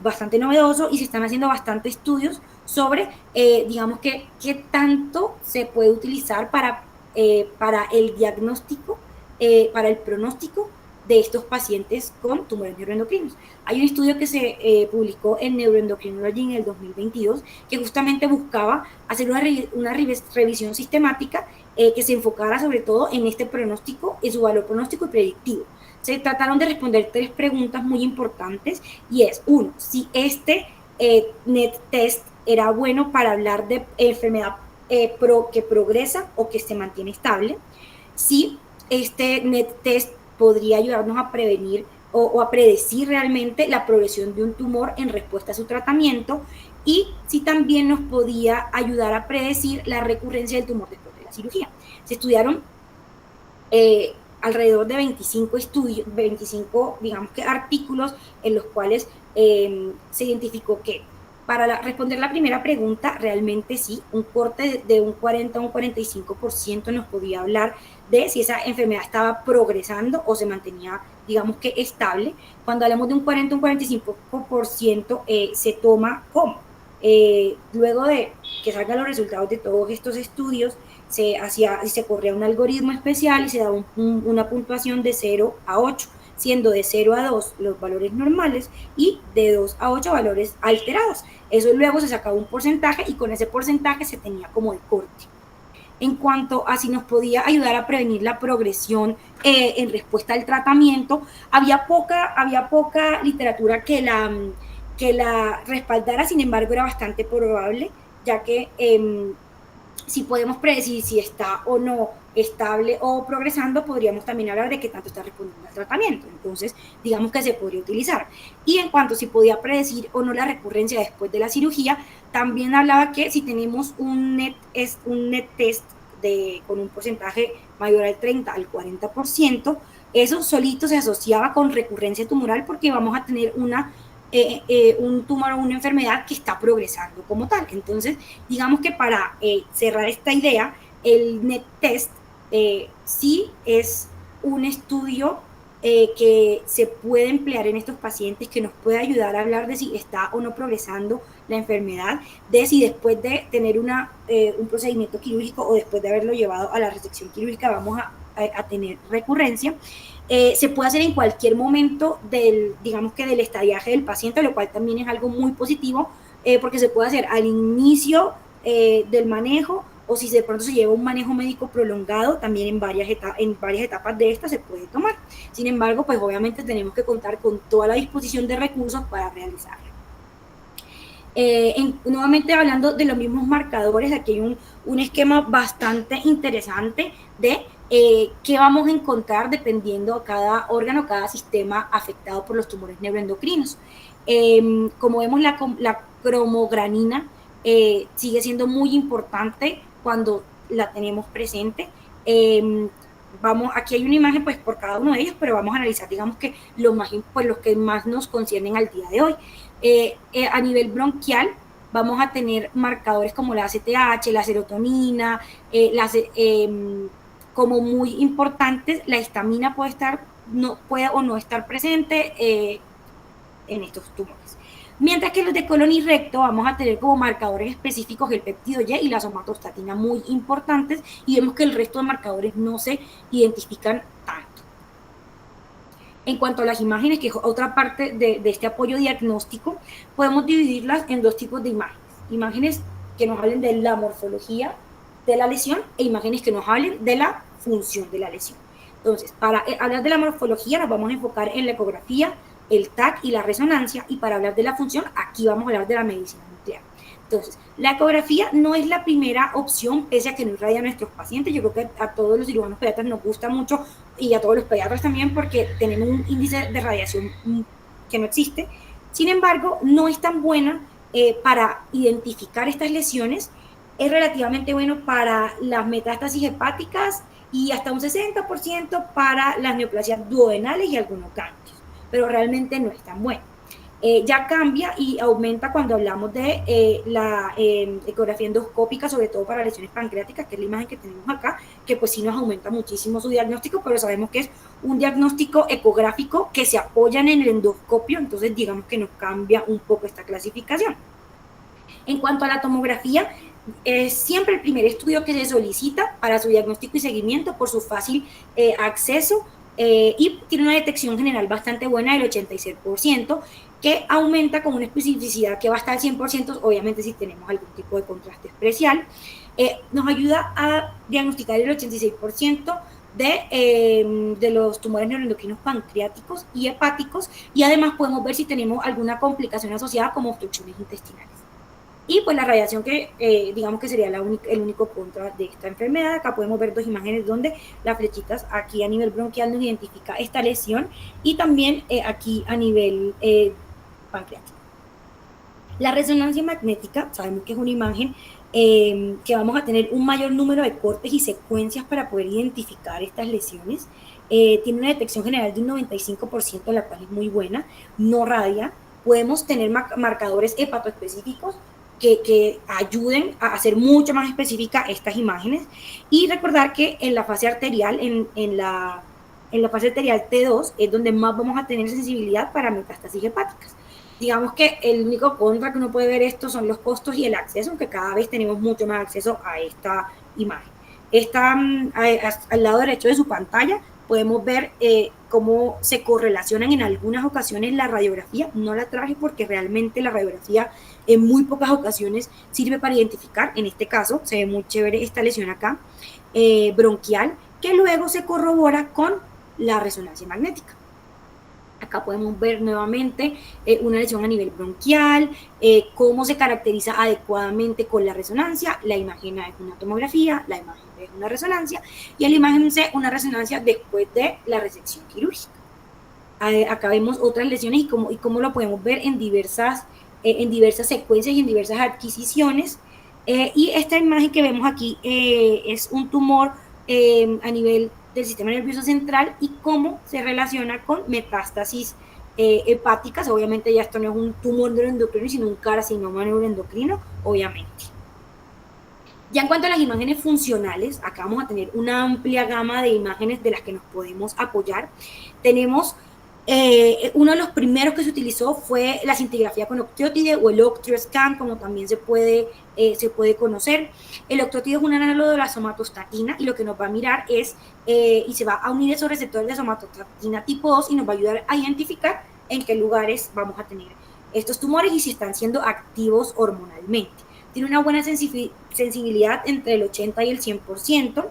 bastante novedoso y se están haciendo bastantes estudios sobre, digamos que qué tanto se puede utilizar para el diagnóstico, para el pronóstico de estos pacientes con tumores neuroendocrinos. Hay un estudio que se publicó en Neuroendocrinology en el 2022 que justamente buscaba hacer una revisión sistemática que se enfocara sobre todo en este pronóstico, en su valor pronóstico y predictivo. Se trataron de responder 3 preguntas muy importantes, y es, 1, si este NET test era bueno para hablar de enfermedad que progresa o que se mantiene estable, si este NET test podría ayudarnos a prevenir o a predecir realmente la progresión de un tumor en respuesta a su tratamiento, y si también nos podía ayudar a predecir la recurrencia del tumor después de la cirugía. Se estudiaron alrededor de 25 digamos que artículos en los cuales se identificó que para responder la primera pregunta, realmente sí, un corte de un 40 a un 45% nos podía hablar de si esa enfermedad estaba progresando o se mantenía, digamos que estable. Cuando hablamos de un 40 a un 45%, se toma como. Luego de que salgan los resultados de todos estos estudios, se corría un algoritmo especial y se daba una puntuación de 0 a 8, siendo de 0 a 2 los valores normales y de 2 a 8 valores alterados. Eso luego se sacaba un porcentaje y con ese porcentaje se tenía como de corte. En cuanto a si nos podía ayudar a prevenir la progresión en respuesta al tratamiento, había poca literatura que la respaldara. Sin embargo, era bastante probable, ya que si podemos predecir si está o no estable o progresando, podríamos también hablar de qué tanto está respondiendo al tratamiento. Entonces, digamos que se podría utilizar. Y en cuanto si podía predecir o no la recurrencia después de la cirugía, también hablaba que si tenemos un net test con un porcentaje mayor al 30 al 40%, eso solito se asociaba con recurrencia tumoral porque vamos a tener un tumor o una enfermedad que está progresando como tal. Entonces, digamos que para cerrar esta idea, el NET test sí es un estudio que se puede emplear en estos pacientes, que nos puede ayudar a hablar de si está o no progresando la enfermedad, de si después de tener un procedimiento quirúrgico o después de haberlo llevado a la resección quirúrgica vamos a tener recurrencia. Se puede hacer en cualquier momento digamos que del estadiaje del paciente, lo cual también es algo muy positivo, porque se puede hacer al inicio del manejo, o si de pronto se lleva un manejo médico prolongado, también en varias etapas de esta se puede tomar. Sin embargo, pues obviamente tenemos que contar con toda la disposición de recursos para realizarlo. Nuevamente hablando de los mismos marcadores, aquí hay un esquema bastante interesante de qué vamos a encontrar dependiendo a cada órgano, cada sistema afectado por los tumores neuroendocrinos. Como vemos, la cromogranina sigue siendo muy importante cuando la tenemos presente. Aquí hay una imagen pues por cada uno de ellos, pero vamos a analizar, digamos que los que más nos conciernen al día de hoy. A nivel bronquial, vamos a tener marcadores como la ACTH, la serotonina, como muy importantes. La histamina puede o no estar presente en estos tumores. Mientras que los de colon y recto vamos a tener como marcadores específicos el péptido Y y la somatostatina muy importantes, y vemos que el resto de marcadores no se identifican tanto. En cuanto a las imágenes, que es otra parte de este apoyo diagnóstico, podemos dividirlas en dos tipos de imágenes. Imágenes que nos hablen de la morfología de la lesión e imágenes que nos hablen de la función de la lesión. Entonces, para hablar de la morfología nos vamos a enfocar en la ecografía, el TAC y la resonancia, y para hablar de la función, aquí vamos a hablar de la medicina nuclear. Entonces, la ecografía no es la primera opción, pese a que no irradia a nuestros pacientes. Yo creo que a todos los cirujanos pediatras nos gusta mucho, y a todos los pediatras también, porque tenemos un índice de radiación que no existe. Sin embargo, no es tan buena para identificar estas lesiones. Es relativamente bueno para las metástasis hepáticas y hasta un 60% para las neoplasias duodenales y algunos cambios, pero realmente no es tan bueno. Ya cambia y aumenta cuando hablamos de la ecografía endoscópica, sobre todo para lesiones pancreáticas, que es la imagen que tenemos acá, que pues sí nos aumenta muchísimo su diagnóstico, pero sabemos que es un diagnóstico ecográfico que se apoya en el endoscopio, entonces digamos que nos cambia un poco esta clasificación. En cuanto a la tomografía, es siempre el primer estudio que se solicita para su diagnóstico y seguimiento por su fácil acceso, y tiene una detección general bastante buena del 86%, que aumenta con una especificidad que va hasta el 100%, obviamente si tenemos algún tipo de contraste especial. Nos ayuda a diagnosticar el 86% de los tumores neuroendocrinos pancreáticos y hepáticos, y además podemos ver si tenemos alguna complicación asociada como obstrucciones intestinales. Y pues la radiación, que digamos que sería el único contra de esta enfermedad. Acá podemos ver dos imágenes donde las flechitas aquí a nivel bronquial nos identifica esta lesión, y también aquí a nivel pancreático. La resonancia magnética, sabemos que es una imagen que vamos a tener un mayor número de cortes y secuencias para poder identificar estas lesiones. Tiene una detección general de un 95%, la cual es muy buena, no radia. Podemos tener marcadores hepatoespecíficos que ayuden a hacer mucho más específica estas imágenes, y recordar que en la fase arterial, en la fase arterial T2, es donde más vamos a tener sensibilidad para metástasis hepáticas. Digamos que el único contra que uno puede ver esto son los costos y el acceso, aunque cada vez tenemos mucho más acceso a esta imagen. Al lado derecho de su pantalla podemos ver cómo se correlacionan en algunas ocasiones la radiografía. No la traje porque realmente la radiografía en muy pocas ocasiones sirve para identificar. En este caso se ve muy chévere esta lesión acá, bronquial, que luego se corrobora con la resonancia magnética. Acá podemos ver nuevamente una lesión a nivel bronquial, cómo se caracteriza adecuadamente con la resonancia. La imagen A es una tomografía, la imagen B es una resonancia y en la imagen C una resonancia después de la resección quirúrgica. Acá vemos otras lesiones y cómo lo podemos ver en diversas secuencias y en diversas adquisiciones. Y esta imagen que vemos aquí es un tumor a nivel del sistema nervioso central y cómo se relaciona con metástasis hepáticas. Obviamente ya esto no es un tumor neuroendocrino, sino un carcinoma neuroendocrino, obviamente. Ya en cuanto a las imágenes funcionales, acá vamos a tener una amplia gama de imágenes de las que nos podemos apoyar. Tenemos uno de los primeros que se utilizó fue la cintigrafía con octioide o el OctioScan, como también se puede conocer. El octioide es un análogo de la somatostatina y lo que nos va a mirar es, y se va a unir esos receptores de somatostatina tipo 2 y nos va a ayudar a identificar en qué lugares vamos a tener estos tumores y si están siendo activos hormonalmente. Tiene una buena sensibilidad entre el 80 y el 100%.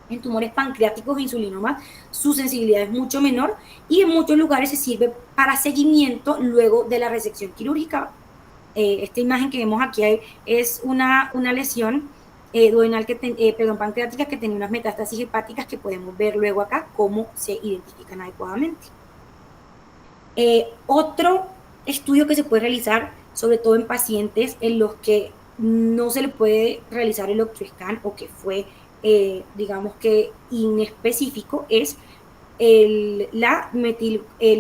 En tumores pancreáticos e insulinomas su sensibilidad es mucho menor y en muchos lugares se sirve para seguimiento luego de la resección quirúrgica. Esta imagen que vemos aquí es una lesión duodenal pancreática que tenía unas metástasis hepáticas que podemos ver luego acá cómo se identifican adecuadamente. Otro estudio que se puede realizar, sobre todo en pacientes en los que no se le puede realizar el OctioScan o que fue digamos que inespecífico, es el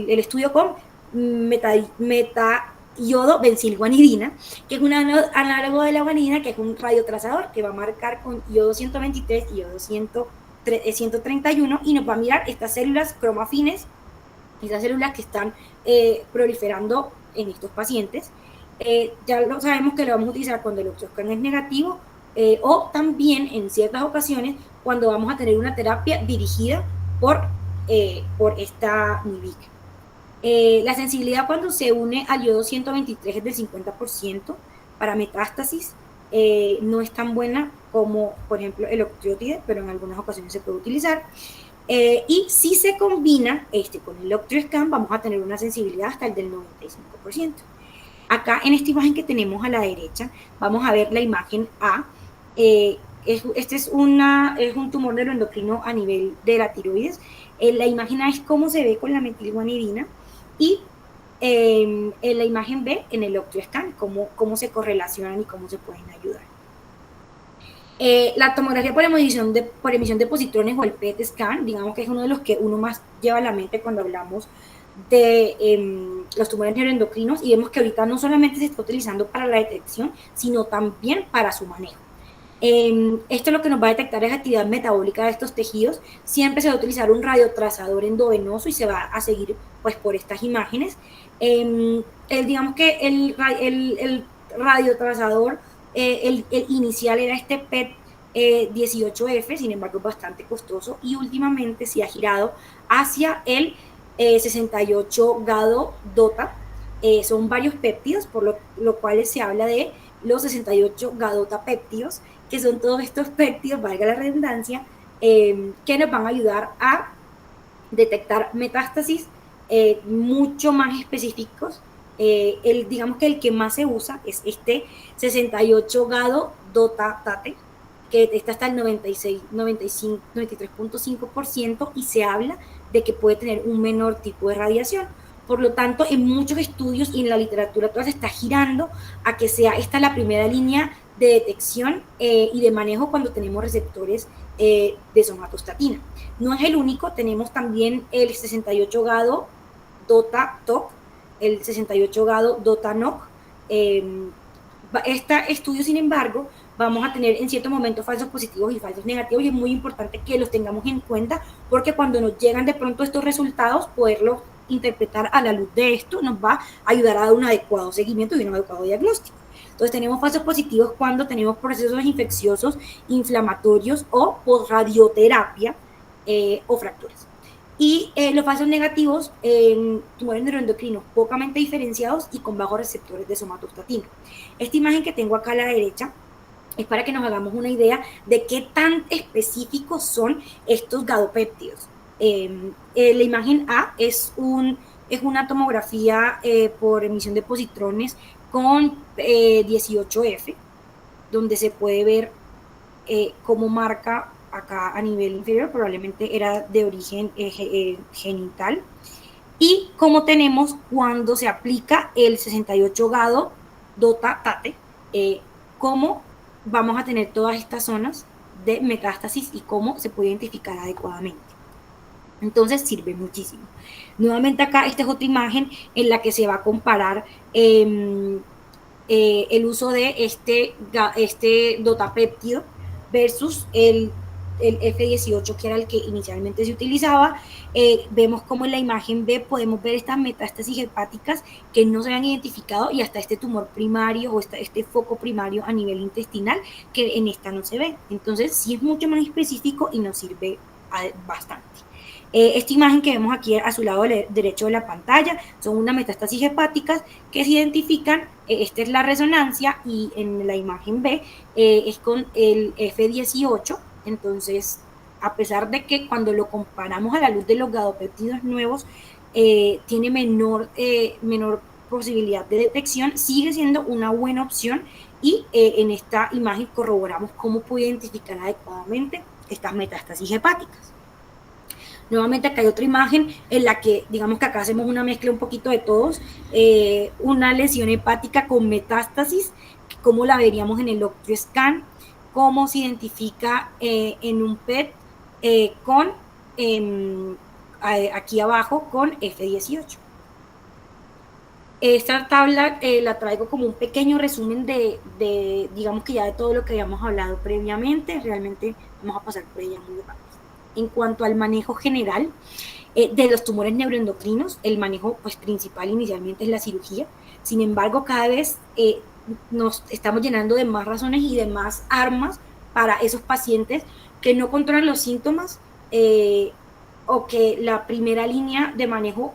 estudio con metaiodo-bencilguanidina, que es un análogo de la guanidina, que es un radiotrazador que va a marcar con iodo 123 y iodo 131 y nos va a mirar estas células cromafines, estas células que están proliferando en estos pacientes. Ya lo sabemos que lo vamos a utilizar cuando el OctioScan es negativo, o también en ciertas ocasiones cuando vamos a tener una terapia dirigida por esta MIVIC. La sensibilidad cuando se une al iodo 123 es del 50% para metástasis. No es tan buena como, por ejemplo, el octioide, pero en algunas ocasiones se puede utilizar. Y si se combina con el OctioScan, vamos a tener una sensibilidad hasta el del 95%. Acá en esta imagen que tenemos a la derecha, vamos a ver la imagen A. Este es un tumor neuroendocrino a nivel de la tiroides. La imagen A es cómo se ve con la metilguanidina y en la imagen B, en el OctioScan, cómo se correlacionan y cómo se pueden ayudar. La tomografía por emisión de positrones o el PET scan, digamos que es uno de los que uno más lleva a la mente cuando hablamos de los tumores neuroendocrinos, y vemos que ahorita no solamente se está utilizando para la detección, sino también para su manejo. Esto lo que nos va a detectar es actividad metabólica de estos tejidos. Siempre se va a utilizar radiotrazador endovenoso y se va a seguir pues por estas imágenes. Digamos que el radiotrazador, el inicial era este PET 18F, sin embargo es bastante costoso y últimamente se ha girado hacia el 68 GADO DOTA. Son varios péptidos, por lo cual se habla de los 68 GADOTA péptidos, que son todos estos péptidos, valga la redundancia, que nos van a ayudar a detectar metástasis mucho más específicos. Digamos que el que más se usa es este 68 GADO DOTA TATE, que está hasta el 93.5% y se habla de que puede tener un menor tipo de radiación. Por lo tanto, en muchos estudios y en la literatura toda se está girando a que sea esta la primera línea de detección y de manejo cuando tenemos receptores de somatostatina. No es el único, tenemos también el 68 GADO DOTA TOC, el 68 GADO DOTA NOC. Este estudio, sin embargo, vamos a tener en ciertos momentos falsos positivos y falsos negativos, y es muy importante que los tengamos en cuenta, porque cuando nos llegan de pronto estos resultados, poderlos interpretar a la luz de esto nos va a ayudar a dar un adecuado seguimiento y un adecuado diagnóstico. Entonces tenemos falsos positivos cuando tenemos procesos infecciosos, inflamatorios o posradioterapia o fracturas. Y los falsos negativos en tumores neuroendocrinos pocamente diferenciados y con bajos receptores de somatostatina. Esta imagen que tengo acá a la derecha es para que nos hagamos una idea de qué tan específicos son estos gadopéptidos. La imagen A es un es una tomografía por emisión de positrones con 18F, donde se puede ver cómo marca acá a nivel inferior, probablemente era de origen genital. Y como tenemos cuando se aplica el 68 GADO DOTA TATE, cómo vamos a tener todas estas zonas de metástasis y cómo se puede identificar adecuadamente. Entonces sirve muchísimo. Nuevamente acá, esta es otra imagen en la que se va a comparar el uso de este dotapéptido versus el F18, que era el que inicialmente se utilizaba. Vemos como en la imagen B podemos ver estas metástasis hepáticas que no se habían identificado y hasta este tumor primario o este foco primario a nivel intestinal que en esta no se ve. Entonces sí es mucho más específico y nos sirve bastante. Esta imagen que vemos aquí a su lado derecho de la pantalla son unas metástasis hepáticas que se identifican, esta es la resonancia y en la imagen B es con el F18, entonces a pesar de que cuando lo comparamos a la luz de los gadopéptidos nuevos tiene menor posibilidad de detección, sigue siendo una buena opción y en esta imagen corroboramos cómo puede identificar adecuadamente estas metástasis hepáticas. Nuevamente acá hay otra imagen en la que, digamos que acá hacemos una mezcla un poquito de todos, una lesión hepática con metástasis, cómo la veríamos en el OptioScan, cómo se identifica en un PET con, aquí abajo, con F18. Esta tabla la traigo como un pequeño resumen digamos que ya de todo lo que habíamos hablado previamente, realmente vamos a pasar por ella muy rápido. En cuanto al manejo general de los tumores neuroendocrinos, el manejo pues, principal inicialmente es la cirugía. Sin embargo, cada vez nos estamos llenando de más razones y de más armas para esos pacientes que no controlan los síntomas o que la primera línea de manejo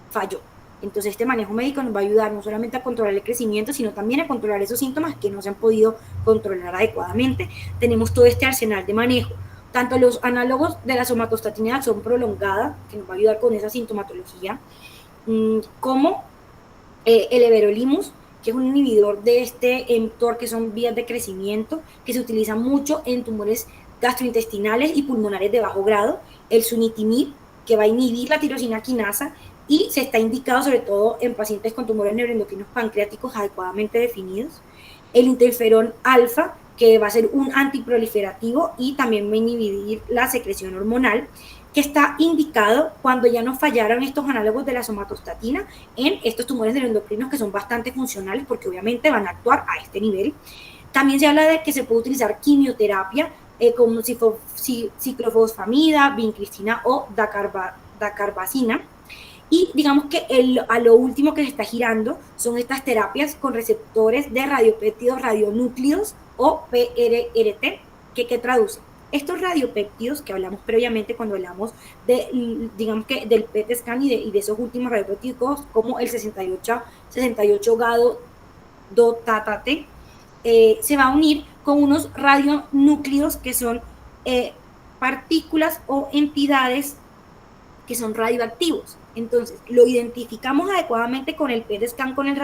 falló. Entonces, este manejo médico nos va a ayudar no solamente a controlar el crecimiento, sino también a controlar esos síntomas que no se han podido controlar adecuadamente. Tenemos todo este arsenal de manejo. Tanto los análogos de la somatostatina de acción prolongada, que nos va a ayudar con esa sintomatología, como el everolimus, que es un inhibidor de este mTOR, que son vías de crecimiento, que se utiliza mucho en tumores gastrointestinales y pulmonares de bajo grado, el sunitinib, que va a inhibir la tirosina quinasa, y se está indicado sobre todo en pacientes con tumores neuroendocrinos pancreáticos adecuadamente definidos, el interferón alfa, que va a ser un antiproliferativo y también va a inhibir la secreción hormonal, que está indicado cuando ya nos fallaron estos análogos de la somatostatina en estos tumores neuroendocrinos que son bastante funcionales porque obviamente van a actuar a este nivel. También se habla de que se puede utilizar quimioterapia como ciclofosfamida, vincristina o dacarbazina. Y digamos que a lo último que se está girando son estas terapias con receptores de radiopéptidos radionúclidos o PRRT, que traducen. Estos radiopéptidos que hablamos previamente cuando hablamos digamos que del PET scan y de esos últimos radiopéptidos como el 68 GADO DOTATATE, se va a unir con unos radionúclidos que son partículas o entidades que son radioactivos. Entonces, lo identificamos adecuadamente con el PET scan, con el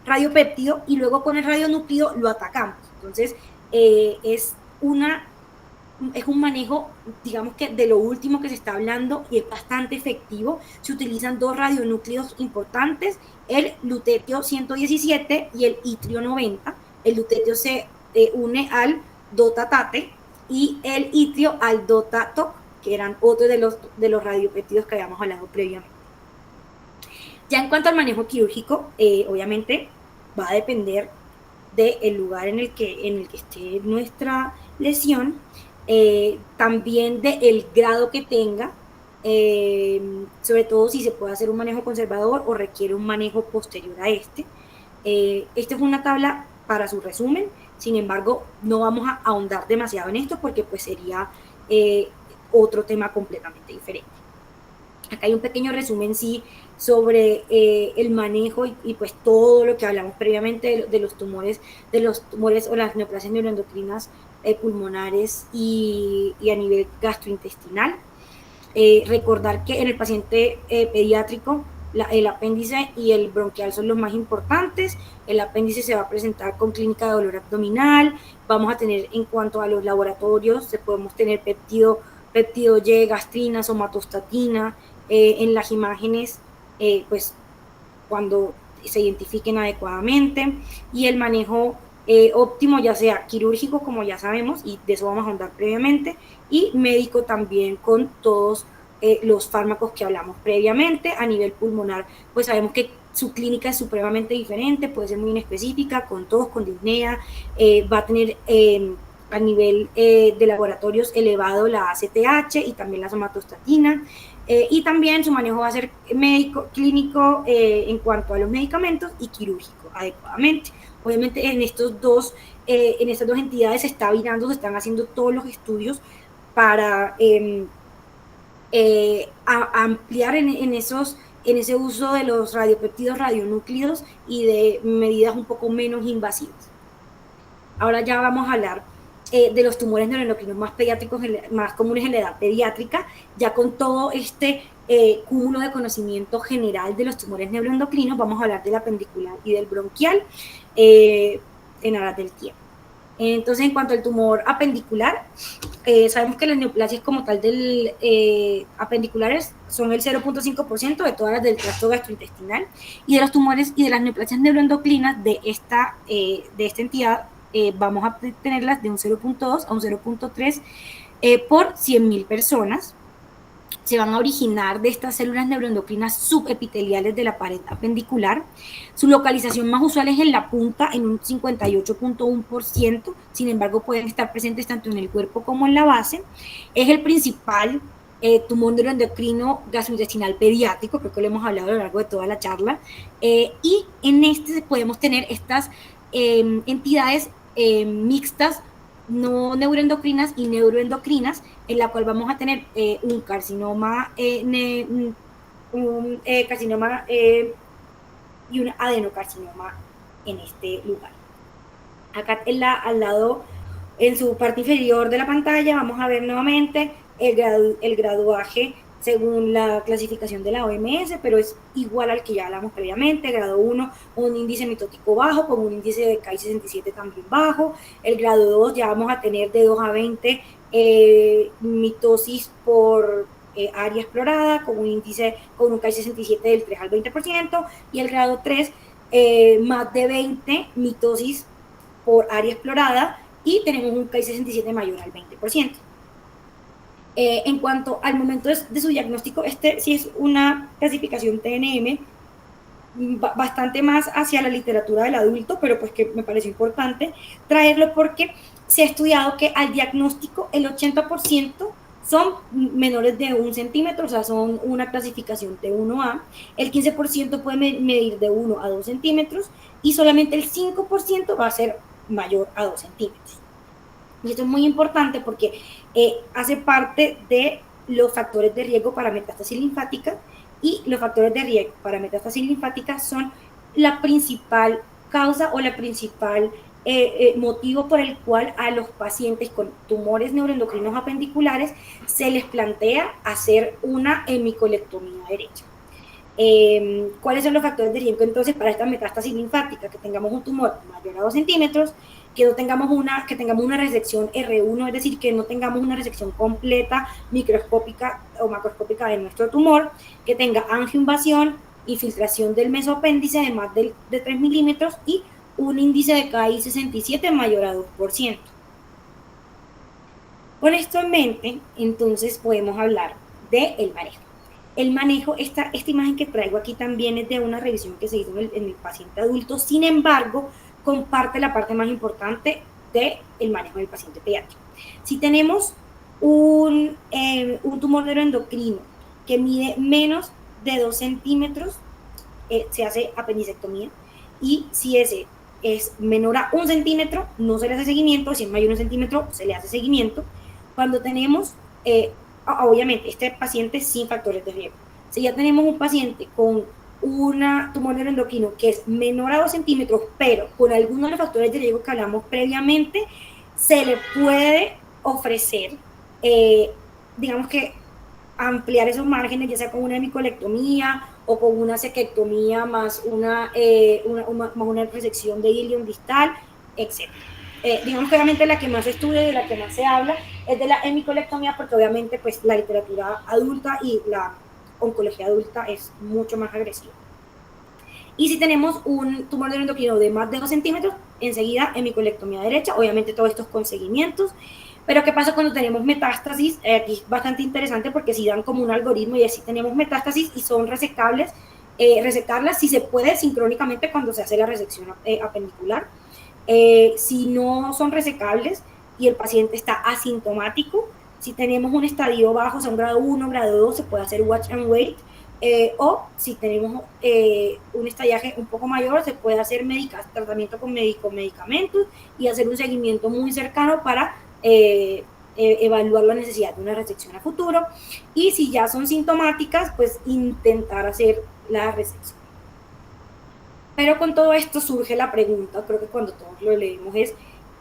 radiopéptido, y luego con el radionúclido lo atacamos. Entonces, es un manejo, digamos que de lo último que se está hablando y es bastante efectivo. Se utilizan dos radionúclidos importantes, el lutetio 117 y el itrio 90. El lutetio se une al DOTATATE y el itrio al DOTATOC, que eran otros de los radiopéptidos que habíamos hablado previamente. Ya en cuanto al manejo quirúrgico, obviamente va a depender del lugar en el que esté nuestra lesión, también del grado que tenga, sobre todo si se puede hacer un manejo conservador o requiere un manejo posterior a este. Esta es una tabla para su resumen, sin embargo, no vamos a ahondar demasiado en esto porque pues sería otro tema completamente diferente. Acá hay un pequeño resumen sí sobre el manejo y pues todo lo que hablamos previamente de los tumores o las neoplasias neuroendocrinas pulmonares y a nivel gastrointestinal. Recordar que en el paciente pediátrico el apéndice y el bronquial son los más importantes. El apéndice se va a presentar con clínica de dolor abdominal. Vamos a tener, en cuanto a los laboratorios, podemos tener péptido Y, gastrina, somatostatina. En las imágenes, pues cuando se identifiquen adecuadamente, y el manejo óptimo, ya sea quirúrgico, como ya sabemos, y de eso vamos a hablar previamente, y médico también, con todos los fármacos que hablamos previamente. A nivel pulmonar, pues sabemos que su clínica es supremamente diferente, puede ser muy inespecífica, con tos, con disnea, va a tener a nivel de laboratorios elevado la ACTH y también la somatostatina. Y también su manejo va a ser médico, clínico, en cuanto a los medicamentos, y quirúrgico adecuadamente. Obviamente en estas dos entidades se está virando, se están haciendo todos los estudios para ampliar en ese uso de los radiopéptidos radionúclidos y de medidas un poco menos invasivas. Ahora ya vamos a hablar de los tumores neuroendocrinos más pediátricos, más comunes en la edad pediátrica, ya con todo este cúmulo de conocimiento general de los tumores neuroendocrinos. Vamos a hablar del apendicular y del bronquial en aras del tiempo. Entonces, en cuanto al tumor apendicular, sabemos que las neoplasias como tal del apendiculares son el 0.5% de todas las del tracto gastrointestinal, y de los tumores y de las neoplasias neuroendocrinas de esta entidad, vamos a tenerlas de un 0.2 a un 0.3 por 100.000 personas. Se van a originar de estas células neuroendocrinas subepiteliales de la pared apendicular. Su localización más usual es en la punta, en un 58.1%, sin embargo pueden estar presentes tanto en el cuerpo como en la base. Es el principal tumor neuroendocrino gastrointestinal pediátrico, creo que lo hemos hablado a lo largo de toda la charla, y en este podemos tener estas entidades mixtas, no neuroendocrinas y neuroendocrinas, en la cual vamos a tener un carcinoma, carcinoma y un adenocarcinoma en este lugar. Acá al lado, en su parte inferior de la pantalla, vamos a ver nuevamente el graduaje según la clasificación de la OMS, pero es igual al que ya hablamos previamente. Grado 1, un índice mitótico bajo, con un índice de Ki-67 también bajo. El grado 2 ya vamos a tener de 2 a 20 mitosis por área explorada, con un índice, con un Ki-67 del 3 al 20%, y el grado 3, más de 20 mitosis por área explorada, y tenemos un Ki-67 mayor al 20%. En cuanto al momento de su diagnóstico, sí es una clasificación TNM bastante más hacia la literatura del adulto, pero pues que me pareció importante traerlo porque se ha estudiado que al diagnóstico el 80% son menores de 1 centímetro, o sea, son una clasificación T1A, el 15% puede medir de 1 a 2 centímetros, y solamente el 5% va a ser mayor a 2 centímetros. Y esto es muy importante porque hace parte de los factores de riesgo para metástasis linfática, y los factores de riesgo para metástasis linfática son la principal causa o la principal motivo por el cual a los pacientes con tumores neuroendocrinos apendiculares se les plantea hacer una hemicolectomía derecha. ¿Cuáles son los factores de riesgo entonces para esta metástasis linfática? Que tengamos un tumor mayor a 2 centímetros, que tengamos una resección R1, es decir, que no tengamos una resección completa, microscópica o macroscópica de nuestro tumor, que tenga angioinvasión, infiltración del mesoapéndice de más de 3 milímetros y un índice de Ki-67 mayor a 2%. Con esto en mente, entonces podemos hablar del manejo. El manejo, esta imagen que traigo aquí también es de una revisión que se hizo en el paciente adulto, sin embargo, comparte la parte más importante del manejo del paciente pediátrico. Si tenemos un tumor neuroendocrino que mide menos de 2 centímetros, se hace apendicectomía, y si ese es menor a 1 centímetro, no se le hace seguimiento. Si es mayor a 1 centímetro, se le hace seguimiento. Cuando tenemos, obviamente, este paciente sin factores de riesgo. Si ya tenemos un paciente con un tumor neuroendocrino que es menor a 2 centímetros, pero con algunos de los factores de riesgo que hablamos previamente, se le puede ofrecer, digamos que ampliar esos márgenes, ya sea con una hemicolectomía o con una sequectomía más una resección de ilion distal, etc. Digamos que obviamente la que más se estudia y de la que más se habla es de la hemicolectomía, porque obviamente pues la literatura adulta y la oncología adulta es mucho más agresiva. Y si tenemos un tumor neuroendocrino de más de 2 centímetros, enseguida hemicolectomía derecha, obviamente todos estos con seguimientos. Pero ¿qué pasa cuando tenemos metástasis? Aquí es bastante interesante porque si dan como un algoritmo y así tenemos metástasis y son resectables, resectarlas si se puede sincrónicamente cuando se hace la resección apendicular. Si no son resecables y el paciente está asintomático, si tenemos un estadio bajo, o sea, un grado 1, grado 2, se puede hacer watch and wait. O si tenemos un estallaje un poco mayor, se puede hacer tratamiento con medicamentos y hacer un seguimiento muy cercano para evaluar la necesidad de una resección a futuro. Y si ya son sintomáticas, pues intentar hacer la resección. Pero con todo esto surge la pregunta, creo que cuando todos lo leemos es,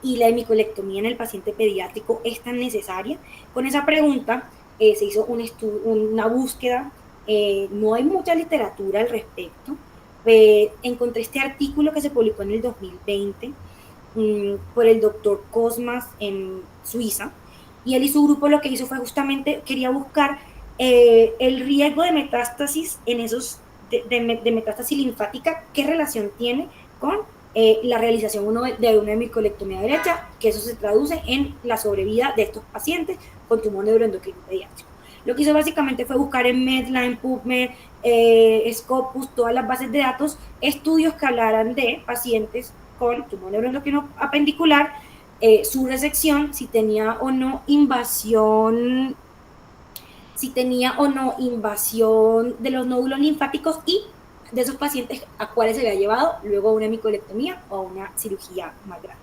¿y la hemicolectomía en el paciente pediátrico es tan necesaria? Con esa pregunta se hizo una búsqueda, no hay mucha literatura al respecto. Encontré este artículo que se publicó en el 2020 por el doctor Cosmas en Suiza, y él y su grupo lo que hizo fue justamente, quería buscar el riesgo de metástasis en esos de metástasis linfática, qué relación tiene con la realización de una hemicolectomía derecha, que eso se traduce en la sobrevida de estos pacientes con tumor neuroendocrino pediátrico. Lo que hizo básicamente fue buscar en Medline, PubMed, Scopus, todas las bases de datos, estudios que hablaran de pacientes con tumor neuroendocrino apendicular, su resección, si tenía o no invasión de los nódulos linfáticos y de esos pacientes a cuáles se había llevado luego a una hemicolectomía o a una cirugía más grande.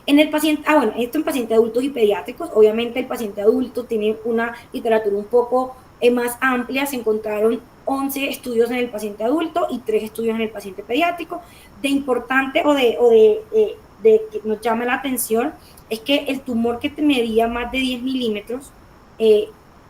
Esto en pacientes adultos y pediátricos. Obviamente el paciente adulto tiene una literatura un poco más amplia. Se encontraron 11 estudios en el paciente adulto y 3 estudios en el paciente pediátrico. De importante de que nos llama la atención es que el tumor que medía más de 10 milímetros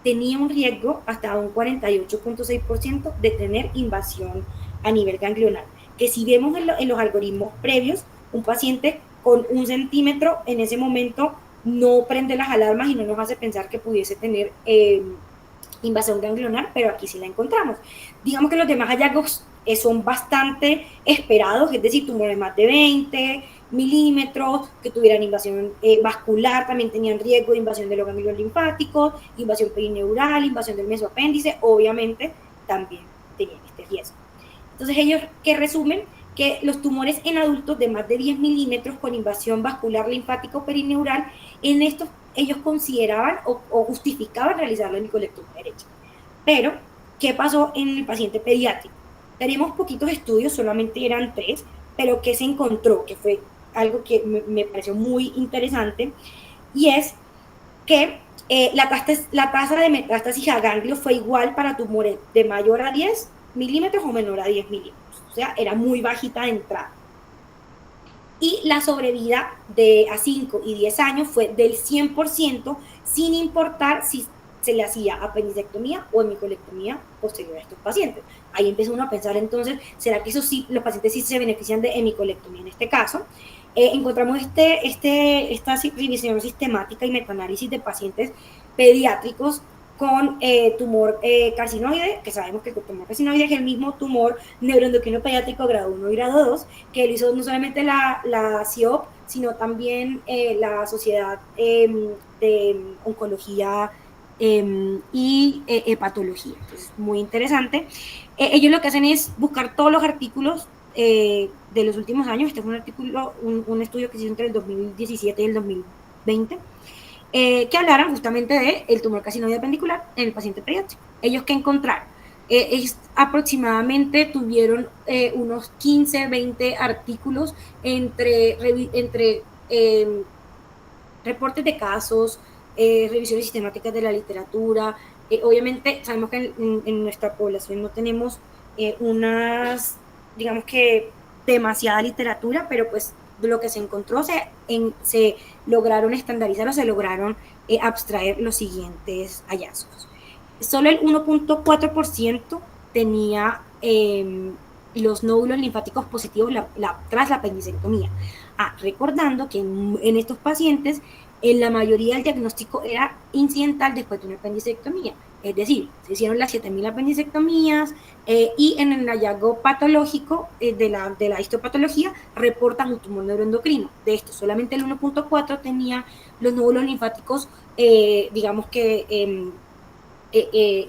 tenía un riesgo hasta un 48.6% de tener invasión a nivel ganglional. Que si vemos en los algoritmos previos, un paciente con 1 centímetro en ese momento no prende las alarmas y no nos hace pensar que pudiese tener invasión ganglionar, pero aquí sí la encontramos. Digamos que los demás hallazgos son bastante esperados, es decir, tumores más de 20 milímetros, que tuvieran invasión vascular, también tenían riesgo de invasión de los ganglios linfáticos, invasión perineural, invasión del mesoapéndice, obviamente también tenían este riesgo. Entonces ellos que resumen que los tumores en adultos de más de 10 milímetros con invasión vascular linfático perineural, en estos ellos consideraban o justificaban realizar la hemicolectomía derecha. Pero, ¿qué pasó en el paciente pediátrico? Tenemos poquitos estudios, solamente eran 3, pero ¿qué se encontró? Que fue algo que me pareció muy interesante, y es que la tasa de metástasis a ganglio fue igual para tumores de mayor a 10 milímetros o menor a 10 milímetros. O sea, era muy bajita de entrada. Y la sobrevida a 5 y 10 años fue del 100%, sin importar si se le hacía apendicectomía o hemicolectomía posterior a estos pacientes. Ahí empieza uno a pensar entonces, ¿será que los pacientes sí se benefician de hemicolectomía en este caso? Encontramos esta revisión sistemática y metaanálisis de pacientes pediátricos con tumor carcinoide, que sabemos que el tumor carcinoide es el mismo tumor neuroendocrino pediátrico grado 1 y grado 2, que lo hizo no solamente la CIOP, sino también la Sociedad de Oncología y Hepatología. Entonces, muy interesante. Ellos lo que hacen es buscar todos los artículos de los últimos años. Este fue un estudio que se hizo entre el 2017 y el 2020, que hablaran justamente del tumor carcinoide apendicular en el paciente pediátrico. Ellos que encontraron, aproximadamente tuvieron unos 15, 20 artículos entre reportes de casos, revisiones sistemáticas de la literatura. Obviamente sabemos que en nuestra población no tenemos digamos que demasiada literatura, pero pues lo que se encontró se lograron estandarizar o se lograron abstraer los siguientes hallazgos. solo el 1.4% tenía los nódulos linfáticos positivos tras la apendicectomía. Recordando que en estos pacientes, en la mayoría del diagnóstico era incidental después de una apendicectomía. Es decir, se hicieron las 7.000 apendicectomías y en el hallazgo patológico de la histopatología reportan un tumor neuroendocrino. De esto, solamente el 1.4 tenía los nódulos linfáticos, digamos que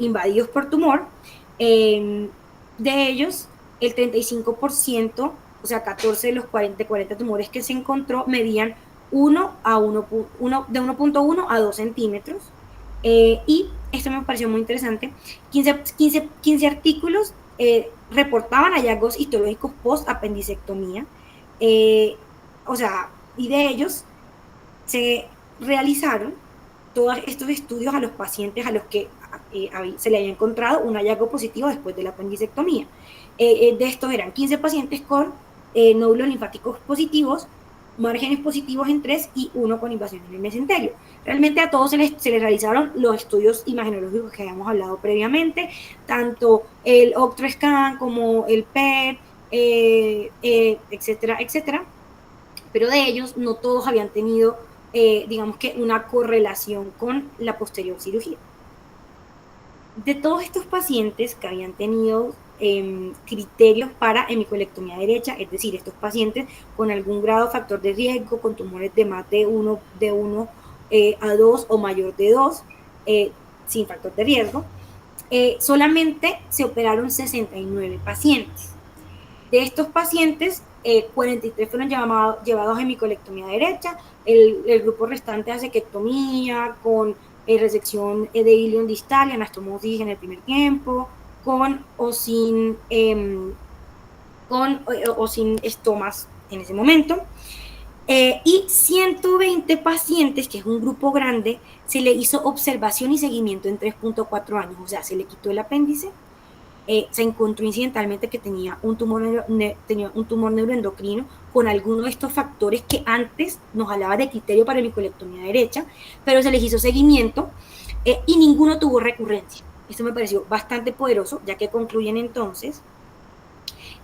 invadidos por tumor. De ellos, el 35%, o sea, 14 de los 40 tumores que se encontró, medían 1 de 1.1 a 2 centímetros. Y esto me pareció muy interesante. 15 artículos reportaban hallazgos histológicos post-apendicectomía. O sea, y de ellos se realizaron todos estos estudios a los pacientes a los que se le había encontrado un hallazgo positivo después de la apendicectomía. De estos eran 15 pacientes con nódulos linfáticos positivos, márgenes positivos en 3 y 1 con invasión en el mesenterio. Realmente a todos se les realizaron los estudios imagenológicos que habíamos hablado previamente, tanto el OctroScan como el PET, etcétera, etcétera. Pero de ellos no todos habían tenido, digamos que, una correlación con la posterior cirugía. De todos estos pacientes que habían tenido criterios para hemicolectomía derecha, es decir, estos pacientes con algún grado de factor de riesgo, con tumores de más de 1 a 2 o mayor de 2, sin factor de riesgo, solamente se operaron 69 pacientes. De estos pacientes, 43 fueron llevados a hemicolectomía derecha, el grupo restante a cectomía con resección de ilion distal y anastomosis en el primer tiempo, con o sin estomas en ese momento. Y 120 pacientes, que es un grupo grande, se le hizo observación y seguimiento en 3.4 años, o sea, se le quitó el apéndice. Se encontró incidentalmente que tenía un tumor neuroendocrino con alguno de estos factores que antes nos hablaba de criterio para hemicolectomía derecha, pero se les hizo seguimiento y ninguno tuvo recurrencia. Esto me pareció bastante poderoso, ya que concluyen entonces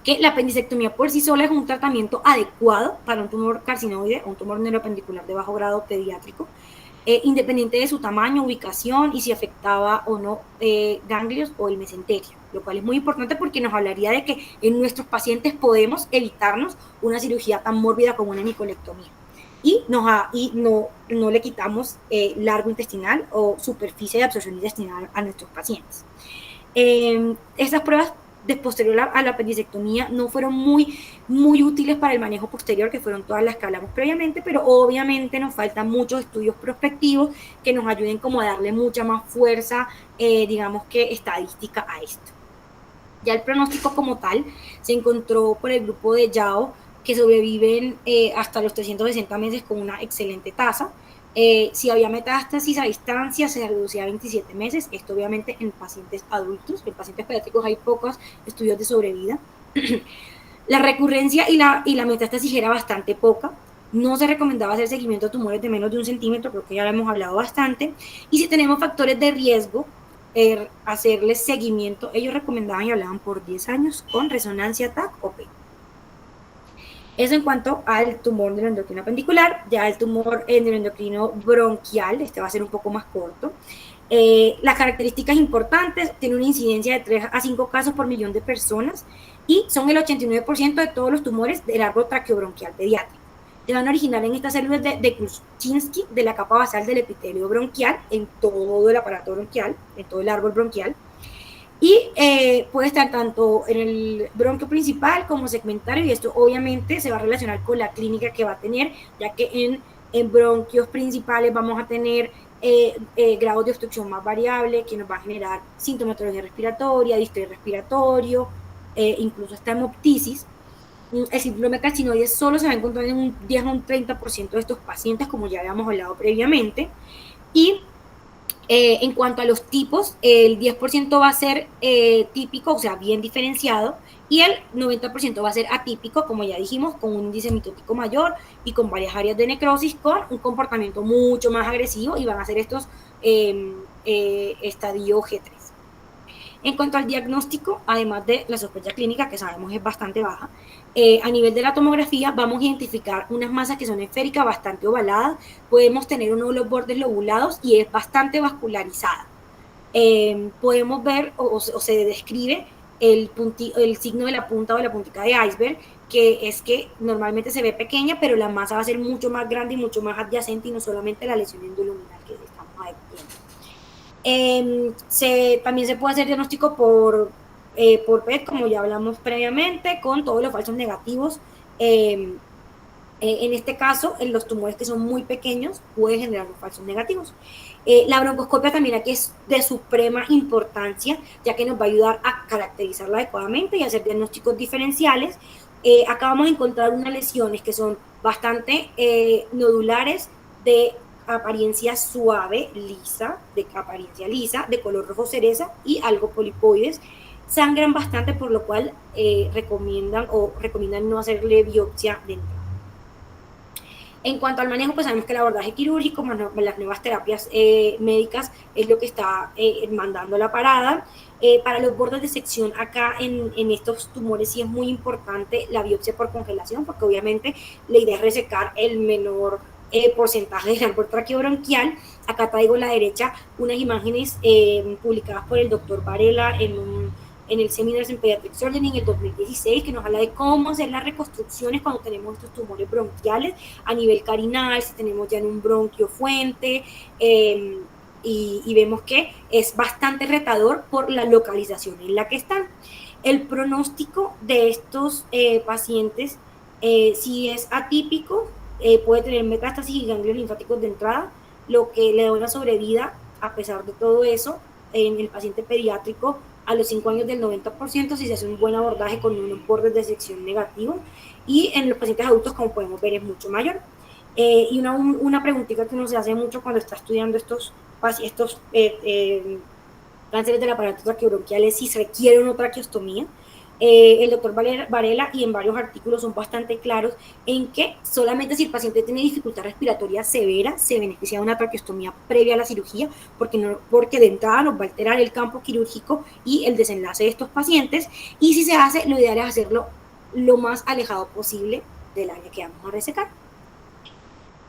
que la apendicectomía por sí sola es un tratamiento adecuado para un tumor carcinoide o un tumor neuroapendicular de bajo grado pediátrico, independiente de su tamaño, ubicación y si afectaba o no ganglios o el mesenterio, lo cual es muy importante porque nos hablaría de que en nuestros pacientes podemos evitarnos una cirugía tan mórbida como una hemicolectomía y no le quitamos largo intestinal o superficie de absorción intestinal a nuestros pacientes. Estas pruebas de posterior a la apendicectomía no fueron muy útiles para el manejo posterior, que fueron todas las que hablamos previamente, pero obviamente nos faltan muchos estudios prospectivos que nos ayuden como a darle mucha más fuerza, digamos que estadística a esto. Ya el pronóstico como tal se encontró por el grupo de Yao, que sobreviven hasta los 360 meses con una excelente tasa. Si había metástasis a distancia, se reducía a 27 meses. Esto obviamente en pacientes adultos. En pacientes pediátricos hay pocos estudios de sobrevida. La recurrencia y la metástasis era bastante poca. No se recomendaba hacer seguimiento a tumores de menos de 1 centímetro, creo que ya lo hemos hablado bastante. Y si tenemos factores de riesgo, hacerles seguimiento. Ellos recomendaban y hablaban por 10 años con resonancia TAC o PET. Eso en cuanto al tumor neuroendocrino apendicular. Ya el tumor neuroendocrino bronquial, este va a ser un poco más corto. Las características importantes, tiene una incidencia de 3 a 5 casos por millón de personas y son el 89% de todos los tumores del árbol traqueobronquial pediátrico. Se van a originar en estas células de Kuczynski de la capa basal del epitelio bronquial en todo el aparato bronquial, en todo el árbol bronquial. Y puede estar tanto en el bronquio principal como segmentario, y esto obviamente se va a relacionar con la clínica que va a tener, ya que en bronquios principales vamos a tener grados de obstrucción más variable que nos va a generar sintomatología respiratoria, distrés respiratorio, incluso hasta hemoptisis. El síndrome carcinoide solo se va a encontrar en un 10 a un 30% de estos pacientes, como ya habíamos hablado previamente. Y en cuanto a los tipos, el 10% va a ser típico, o sea, bien diferenciado, y el 90% va a ser atípico, como ya dijimos, con un índice mitótico mayor y con varias áreas de necrosis, con un comportamiento mucho más agresivo, y van a ser estos estadio G3. En cuanto al diagnóstico, además de la sospecha clínica, que sabemos es bastante baja, a nivel de la tomografía vamos a identificar unas masas que son esféricas, bastante ovaladas, podemos tener uno de los bordes lobulados y es bastante vascularizada. Podemos ver o se describe el signo de la punta o de la puntica de iceberg, que es que normalmente se ve pequeña, pero la masa va a ser mucho más grande y mucho más adyacente y no solamente la lesión endoluminal que estamos viendo. También se puede hacer diagnóstico por PET, como ya hablamos previamente, con todos los falsos negativos. En este caso, en los tumores que son muy pequeños, puede generar los falsos negativos. La broncoscopia también aquí es de suprema importancia, ya que nos va a ayudar a caracterizarla adecuadamente y hacer diagnósticos diferenciales. Acá vamos a encontrar unas lesiones que son bastante nodulares, de apariencia suave, lisa, de color rojo cereza y algo polipoides. Sangran bastante, por lo cual recomiendan no hacerle biopsia de entrada. En cuanto al manejo, pues sabemos que el abordaje quirúrgico, las nuevas terapias médicas es lo que está mandando la parada. Para los bordes de sección acá en estos tumores sí es muy importante la biopsia por congelación, porque obviamente la idea es resecar el menor porcentaje del árbol traqueobronquial. Acá traigo a la derecha unas imágenes publicadas por el doctor Varela en el Seminars in Pediatric Surgery en el 2016, que nos habla de cómo hacer las reconstrucciones cuando tenemos estos tumores bronquiales a nivel carinal, si tenemos ya en un bronquio fuente, y vemos que es bastante retador por la localización en la que están. El pronóstico de estos pacientes, si es atípico, puede tener metástasis y ganglios linfáticos de entrada, lo que le da una sobrevida, a pesar de todo eso, en el paciente pediátrico a los 5 años del 90% si se hace un buen abordaje con unos bordes de sección negativos, y en los pacientes adultos, como podemos ver, es mucho mayor. Y una preguntita que uno se hace mucho cuando está estudiando estos cánceres del aparato traqueobronquial es si se requiere una traqueostomía. El doctor Varela y en varios artículos son bastante claros en que solamente si el paciente tiene dificultad respiratoria severa se beneficia de una traqueostomía previa a la cirugía, porque de entrada nos va a alterar el campo quirúrgico y el desenlace de estos pacientes, y si se hace, lo ideal es hacerlo lo más alejado posible del área que vamos a resecar.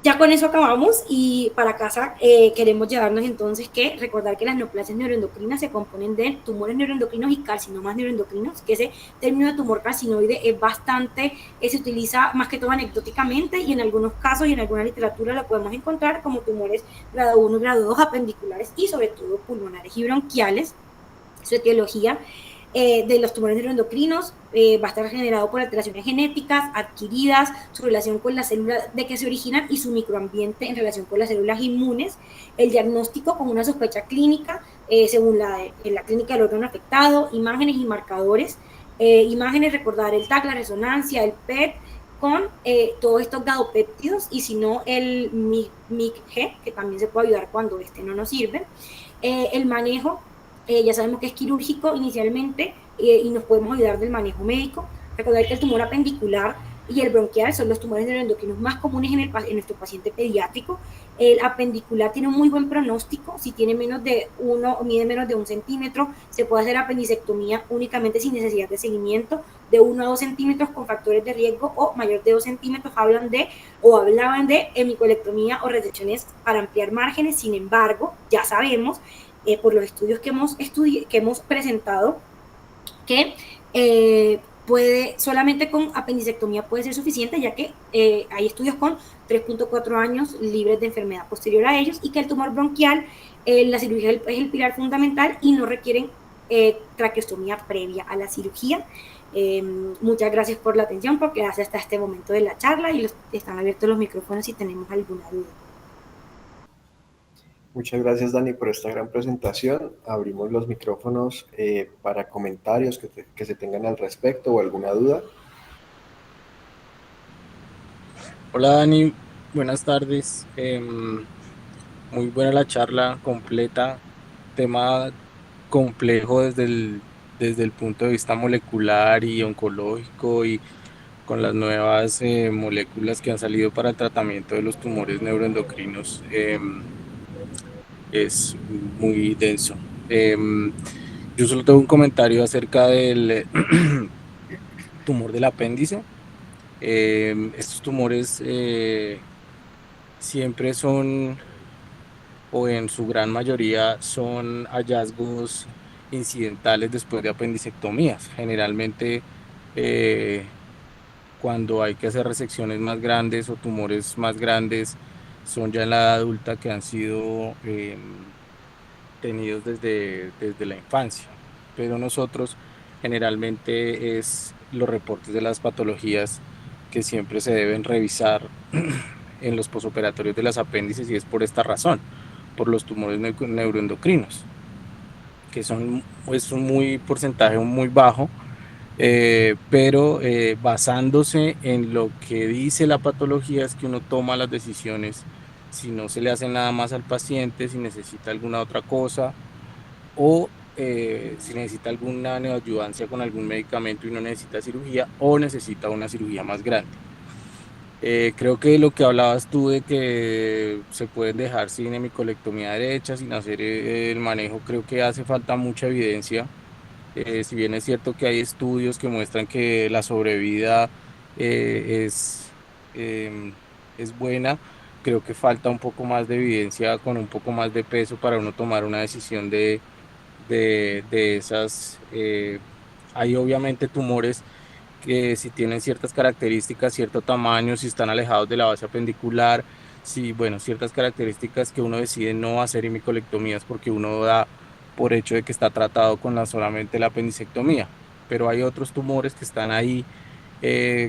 Ya con eso acabamos, y para casa queremos llevarnos entonces que recordar que las neoplasias neuroendocrinas se componen de tumores neuroendocrinos y carcinomas neuroendocrinos, que ese término de tumor carcinoide es bastante, se utiliza más que todo anecdóticamente, y en algunos casos y en alguna literatura lo podemos encontrar como tumores grado 1 y grado 2 apendiculares y sobre todo pulmonares y bronquiales. Su etiología de los tumores neuroendocrinos va a estar generado por alteraciones genéticas adquiridas, su relación con las células de que se originan y su microambiente en relación con las células inmunes. El diagnóstico con una sospecha clínica según la clínica del órgano afectado, imágenes y marcadores. Imágenes, recordar el TAC, la resonancia, el PET, con todos estos gadopéptidos, y si no el MIG-G, que también se puede ayudar cuando este no nos sirve. El manejo, ya sabemos que es quirúrgico inicialmente, y nos podemos ayudar del manejo médico. Recordar que el tumor apendicular y el bronquial son los tumores neuroendocrinos más comunes en nuestro paciente pediátrico. El apendicular tiene un muy buen pronóstico. Si tiene menos de 1 o mide menos de 1 centímetro, se puede hacer apendicectomía únicamente sin necesidad de seguimiento. De 1 a 2 centímetros con factores de riesgo, o mayor de 2 centímetros hablaban de hemicolectomía o resecciones para ampliar márgenes. Sin embargo, ya sabemos por los estudios que hemos presentado que solamente con apendicectomía puede ser suficiente, ya que hay estudios con 3.4 años libres de enfermedad posterior a ellos, y que el tumor bronquial, la cirugía es el pilar fundamental y no requieren traqueostomía previa a la cirugía. Muchas gracias por la atención, porque hace hasta este momento de la charla, y están abiertos los micrófonos si tenemos alguna duda. Muchas gracias, Dani, por esta gran presentación. Abrimos los micrófonos para comentarios que se tengan al respecto o alguna duda. Hola, Dani, buenas tardes. Muy buena la charla, completa, tema complejo desde el punto de vista molecular y oncológico, y con las nuevas moléculas que han salido para el tratamiento de los tumores neuroendocrinos. es muy denso. Yo solo tengo un comentario acerca del tumor del apéndice. Estos tumores siempre son, o en su gran mayoría, son hallazgos incidentales después de apendicectomías. Generalmente, cuando hay que hacer resecciones más grandes o tumores más grandes, son ya en la edad adulta que han sido tenidos desde la infancia. Pero nosotros generalmente es los reportes de las patologías que siempre se deben revisar en los posoperatorios de las apéndices, y es por esta razón, por los tumores neuroendocrinos, que son pues, un muy porcentaje muy bajo, pero basándose en lo que dice la patología es que uno toma las decisiones, si no se le hace nada más al paciente, si necesita alguna otra cosa, o si necesita alguna neoayudancia con algún medicamento y no necesita cirugía, o necesita una cirugía más grande. Creo que lo que hablabas tú de que se pueden dejar sin hemicolectomía derecha, sin hacer el manejo, creo que hace falta mucha evidencia. Si bien es cierto que hay estudios que muestran que la sobrevida eh, es, em, es buena, creo que falta un poco más de evidencia con un poco más de peso para uno tomar una decisión de esas. Hay obviamente tumores que si tienen ciertas características, cierto tamaño, si están alejados de la base apendicular, si, bueno, ciertas características que uno decide no hacer hemicolectomías porque uno da por hecho de que está tratado con solamente la apendicectomía. Pero hay otros tumores que están ahí,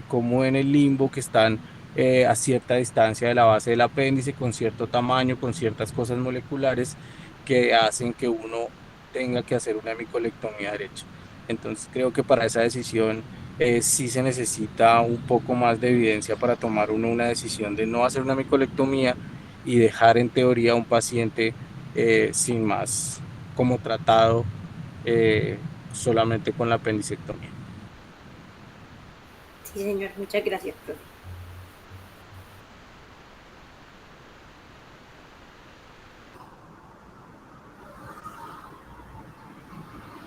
como en el limbo, que están a cierta distancia de la base del apéndice, con cierto tamaño, con ciertas cosas moleculares que hacen que uno tenga que hacer una hemicolectomía derecha. Entonces creo que para esa decisión sí se necesita un poco más de evidencia para tomar uno una decisión de no hacer una micolectomía y dejar en teoría a un paciente sin más como tratado, solamente con la apendicectomía. Sí, señor, muchas gracias, profe.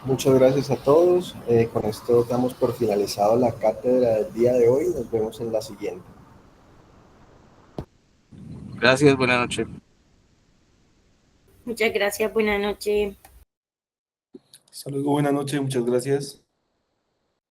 Muchas gracias a todos. Con esto damos por finalizado la cátedra del día de hoy. Nos vemos en la siguiente. Gracias, buenas noches. Muchas gracias, buenas noches. Hasta luego, buenas noches, muchas gracias.